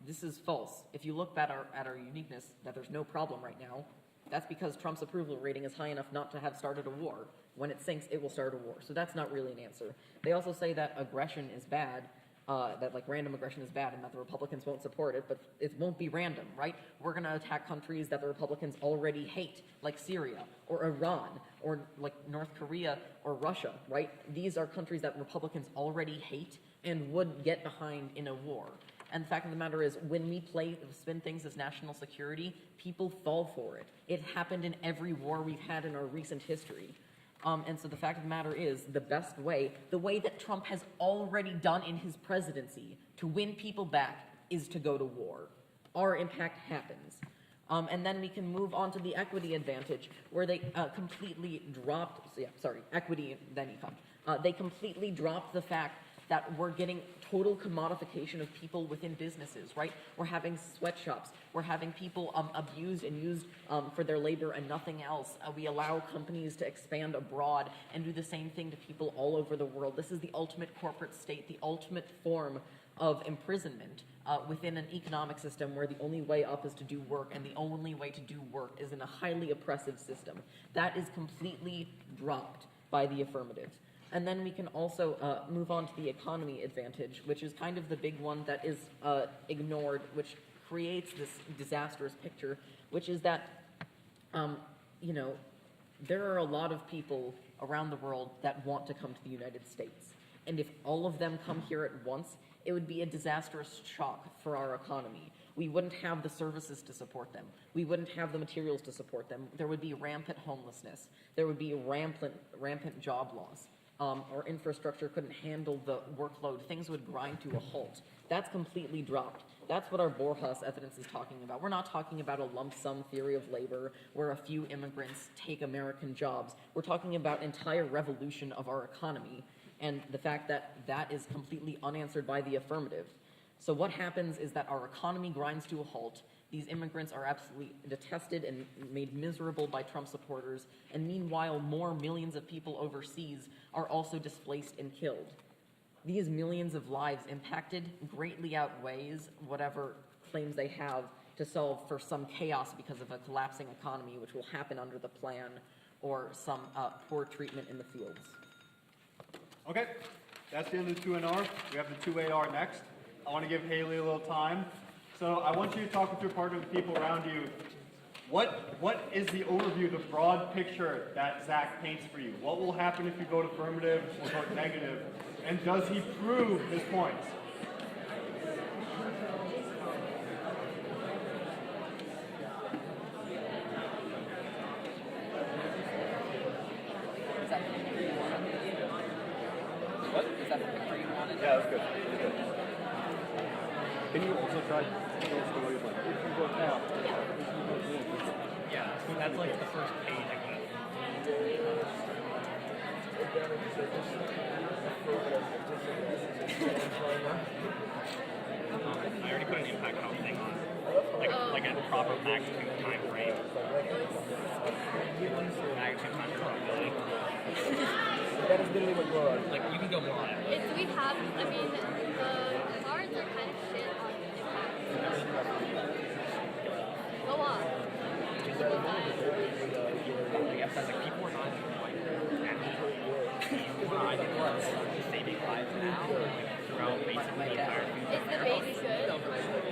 This is false. If you look at our uniqueness, that there's no problem right now, That's because Trump's approval rating is high enough not to have started a war. When it sinks, it will start a war. So that's not really an answer. They also say that aggression is bad, that like random aggression is bad and that the Republicans won't support it, but it won't be random, right? We're going to attack countries that the Republicans already hate, like Syria or Iran or like North Korea or Russia, right? These are countries that Republicans already hate and would get behind in a war. And the fact of the matter is, when we spin things as national security, people fall for it. It happened in every war we've had in our recent history. And so the fact of the matter is, the best way, the way that Trump has already done in his presidency to win people back is to go to war. Our impact happens. And then we can move on to the equity advantage, where they completely dropped, equity, then econ. They completely dropped the fact that we're getting total commodification of people within businesses, right? We're having sweatshops. We're having people abused and used for their labor and nothing else. We allow companies to expand abroad and do the same thing to people all over the world. This is the ultimate corporate state, the ultimate form of imprisonment within an economic system where the only way up is to do work, and the only way to do work is in a highly oppressive system. That is completely dropped by the affirmative. And then we can also move on to the economy advantage, which is kind of the big one that is ignored, which creates this disastrous picture, which is that, you know, there are a lot of people around the world that want to come to the United States. And if all of them come here at once, it would be a disastrous shock for our economy. We wouldn't have the services to support them. We wouldn't have the materials to support them. There would be rampant homelessness. There would be rampant job loss. Our infrastructure couldn't handle the workload. Things would grind to a halt. That's completely dropped. That's what our Borjas evidence is talking about. We're not talking about a lump sum theory of labor where a few immigrants take American jobs. We're talking about entire revolution of our economy, and the fact that that is completely unanswered by the affirmative. So what happens is that our economy grinds to a halt. These immigrants are absolutely detested and made miserable by Trump supporters, and meanwhile, more millions of people overseas are also displaced and killed. These millions of lives impacted greatly outweighs whatever claims they have to solve for some chaos because of a collapsing economy, which will happen under the plan, or some poor treatment in the fields. Okay, that's the end of the 2NR. We have the 2AR next. I want to give Haley a little time. So I want you to talk with your partner, the people around you. What is the overview, the broad picture that Zach paints for you? What will happen if you vote affirmative or vote negative? And does he prove his points? What? Is that the picture you wanted? Yeah, that's good. That's good. Can you also try to tell us the way you like? If you vote now. Yeah, that's like the first page I got. I already put an impact count thing on, like a proper magnitude time frame. Magnitude time probability. Like you can go more on it. We have, I mean, the cards are kind of shit on impact. Go on. I guess that's like people are not like saving lives now throughout basically the entire future. Is the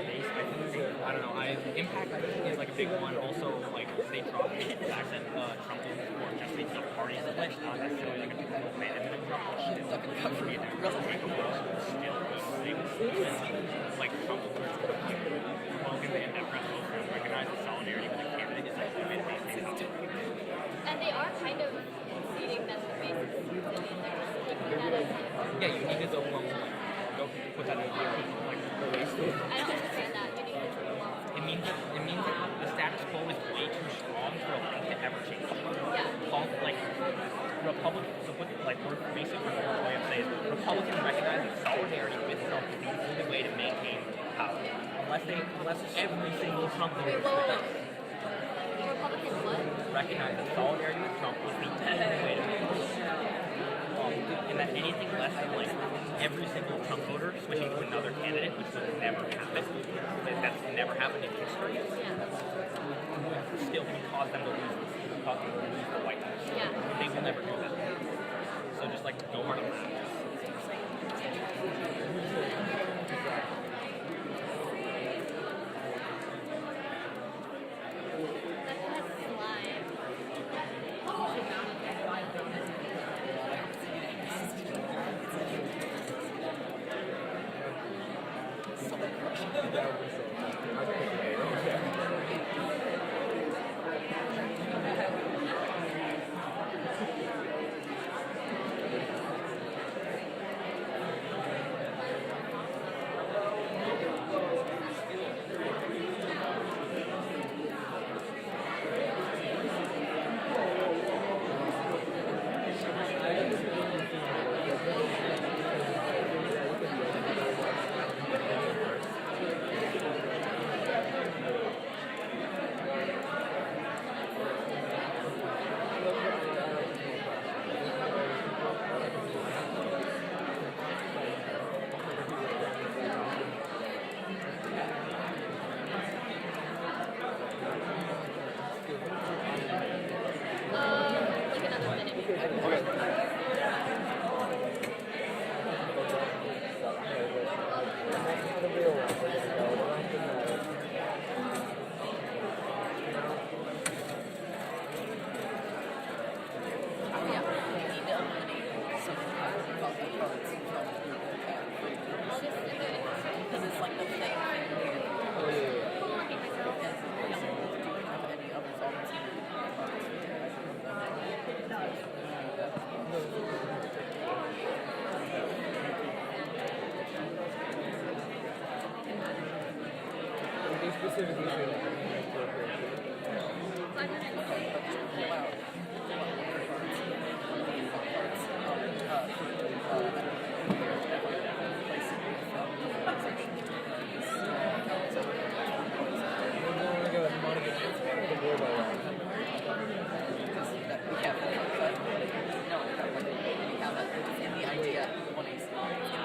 base good? I don't know. Impact is like a big one. Also, like they dropped the fact that Trump will support just the Tea Party is like not necessarily like a big movement, and then Trump will still be there. Like Trump will welcome the in-depth resolution, recognize the solidarity with the candidate is like the way to maintain power. And they are kind of conceding that the base is good. I mean, they're just looking at it. Yeah, you need to go put that in the clear, like release it. I don't understand that. You need to It means that the status quo is way too strong for a thing to ever change. Yeah. Like Republicans, so what, like we're basically the way of saying is Republicans recognize that solidarity with Trump is the only way to maintain power. Unless every single Trump Wait, whoa. Republicans what? recognize that solidarity with Trump is the only way to maintain power. And that anything less than like every single Trump voter switching to another candidate, which would never happen. That's never happened in history. Still can cause them to lose the White House. They will never do that. So just like no harm in that.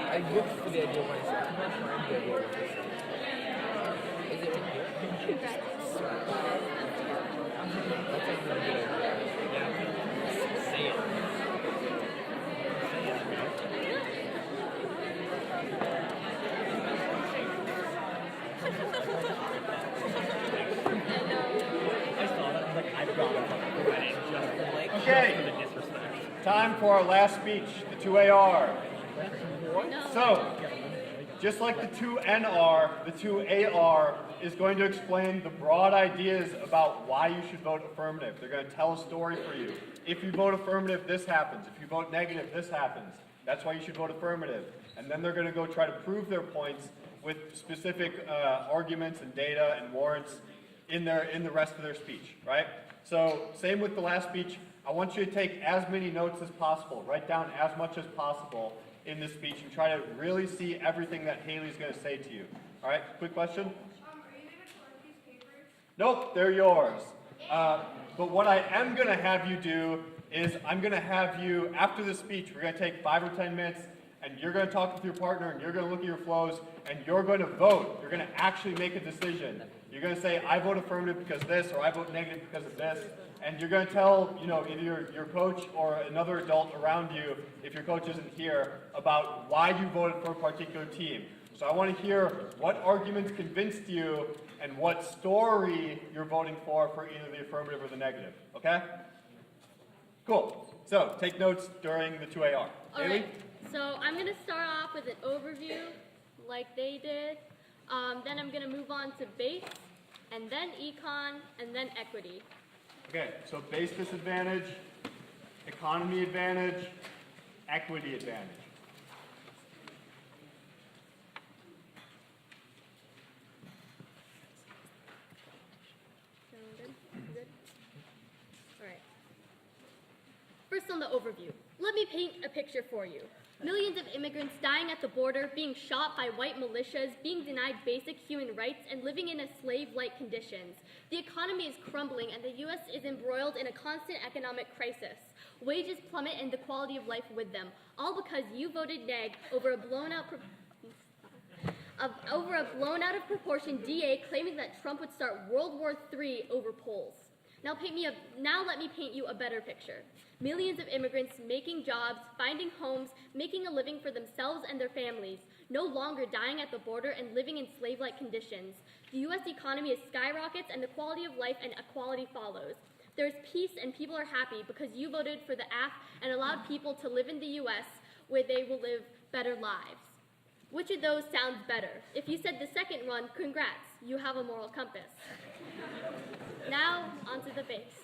I looked for the idea myself. I'm not trying the idea myself. Is it in here? That's like not a good idea. Say it. I saw that. I was like, I've got to credit just for Okay. the disrespect. Time for our last speech, the 2AR. No. So, just like the 2NR, the 2AR is going to explain the broad ideas about why you should vote affirmative. They're going to tell a story for you. If you vote affirmative, this happens. If you vote negative, this happens. That's why you should vote affirmative. And then they're going to go try to prove their points with specific arguments and data and warrants in the rest of their speech, right? So, same with the last speech. I want you to take as many notes as possible. Write down as much as possible in this speech and try to really see everything that Haley's going to say to you. All right, quick question? Are you able to collect these papers? Nope, they're yours. But what I am going to have you do is I'm going to have you, after the speech, we're going to take 5 or 10 minutes, and you're going to talk with your partner, and you're going to look at your flows, and you're going to vote. You're going to actually make a decision. You're going to say, I vote affirmative because of this, or I vote negative because of this. And you're going to tell, either your coach or another adult around you, if your coach isn't here, about why you voted for a particular team. So I want to hear what arguments convinced you and what story you're voting for either the affirmative or the negative. Okay? Cool. So take notes during the 2AR. All Haley? right. So I'm going to start off with an overview, like they did. Then I'm going to move on to base, and then econ, and then equity. Okay, so base disadvantage, economy advantage, equity advantage. Sound good? Good? All right. For First on the overview, let me paint a picture for you. Millions of immigrants dying at the border, being shot by white militias, being denied basic human rights, and living in slave-like conditions. The economy is crumbling, and the U.S. is embroiled in a constant economic crisis. Wages plummet and the quality of life with them, all because you voted neg over a blown out of proportion DA claiming that Trump would start World War III over polls. Now let me paint you a better picture. Millions of immigrants making jobs, finding homes, making a living for themselves and their families, no longer dying at the border and living in slave-like conditions. The U.S. economy is skyrockets and the quality of life and equality follows. There's peace and people are happy because you voted for the AF and allowed people to live in the U.S. where they will live better lives. Which of those sounds better? If you said the second one, congrats, you have a moral compass. Now, onto the base.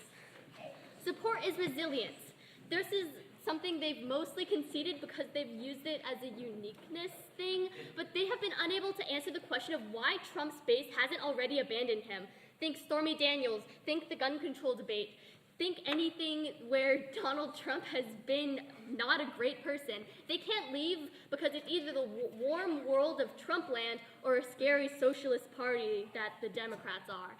Support is resilience. This is something they've mostly conceded because they've used it as a uniqueness thing, but they have been unable to answer the question of why Trump's base hasn't already abandoned him. Think Stormy Daniels, think the gun control debate, think anything where Donald Trump has been not a great person. They can't leave because it's either the warm world of Trump land or a scary socialist party that the Democrats are.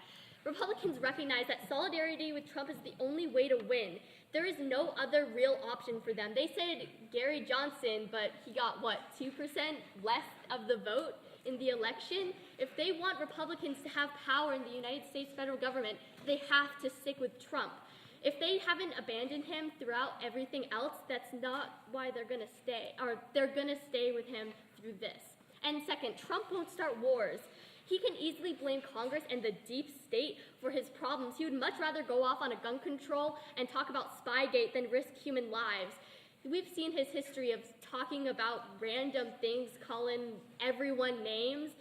Republicans recognize that solidarity with Trump is the only way to win. There is no other real option for them. They said Gary Johnson, but he got, 2% less of the vote in the election? If they want Republicans to have power in the United States federal government, they have to stick with Trump. If they haven't abandoned him throughout everything else, that's not why they're gonna stay, or they're gonna stay with him through this. And second, Trump won't start wars. He can easily blame Congress and the deep state for his problems. He would much rather go off on a gun control and talk about Spygate than risk human lives. We've seen his history of talking about random things, calling everyone names,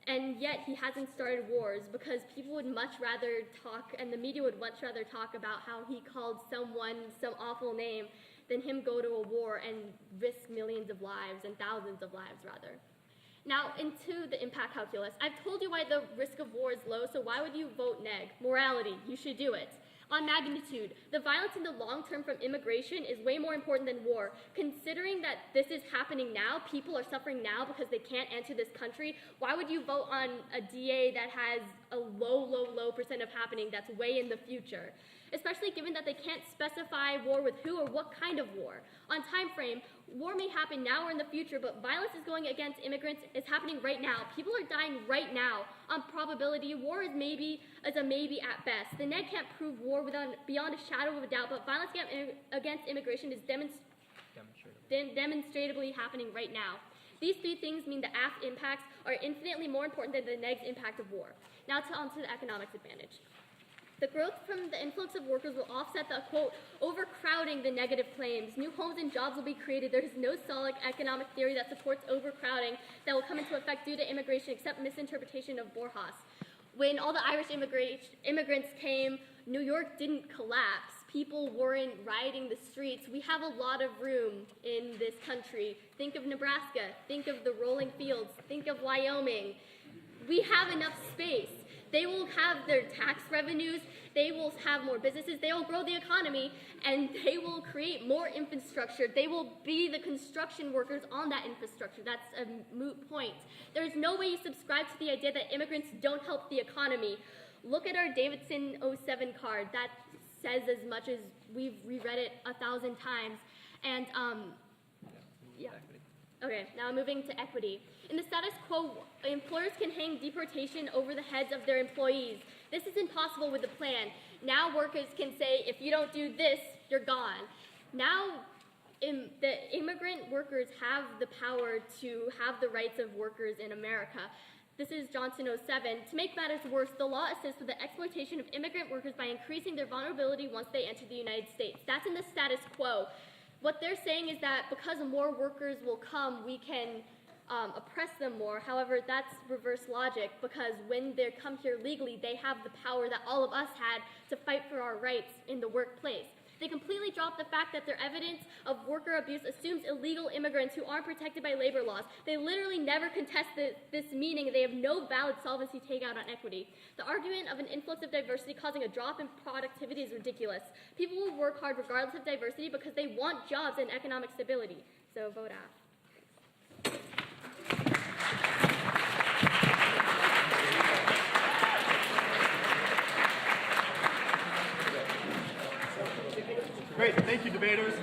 and yet he hasn't started wars because people would much rather talk, and the media would much rather talk about how he called someone some awful name than him go to a war and risk millions of lives and thousands of lives, rather. Now, into the impact calculus. I've told you why the risk of war is low, so why would you vote neg? Morality, you should do it. On magnitude, the violence in the long term from immigration is way more important than war. Considering that this is happening now, people are suffering now because they can't enter this country, why would you vote on a DA that has a low percent of happening that's way in the future? Especially given that they can't specify war with who or what kind of war. On time frame, war may happen now or in the future, but violence is going against immigrants is happening right now. People are dying right now. On probability, war is a maybe at best. The neg can't prove war beyond a shadow of a doubt, but violence against immigration is demonstrably happening right now. These three things mean the AF impacts are infinitely more important than the neg's impact of war. Now onto the economics advantage. The growth from the influx of workers will offset the, quote, overcrowding the negative claims. New homes and jobs will be created. There is no solid economic theory that supports overcrowding that will come into effect due to immigration except misinterpretation of Borjas. When all the Irish immigrants came, New York didn't collapse. People weren't rioting the streets. We have a lot of room in this country. Think of Nebraska. Think of the rolling fields. Think of Wyoming. We have enough space. They will have their tax revenues, they will have more businesses, they will grow the economy, and they will create more infrastructure. They will be the construction workers on that infrastructure. That's a moot point. There's no way you subscribe to the idea that immigrants don't help the economy. Look at our Davidson 07 card. That says as much as we've reread it 1,000 times. And, yeah. Okay, now moving to equity. In the status quo, employers can hang deportation over the heads of their employees. This is impossible with the plan. Now workers can say, if you don't do this, you're gone. Now the immigrant workers have the power to have the rights of workers in America. This is Johnson 07. To make matters worse, the law assists with the exploitation of immigrant workers by increasing their vulnerability once they enter the United States. That's in the status quo. What they're saying is that because more workers will come, we can oppress them more. However, that's reverse logic because when they come here legally, they have the power that all of us had to fight for our rights in the workplace. They completely drop the fact that their evidence of worker abuse assumes illegal immigrants who aren't protected by labor laws. They literally never contest this, meaning they have no valid solvency takeout on equity. The argument of an influx of diversity causing a drop in productivity is ridiculous. People will work hard regardless of diversity because they want jobs and economic stability. So vote aye. Great, thank you, debaters.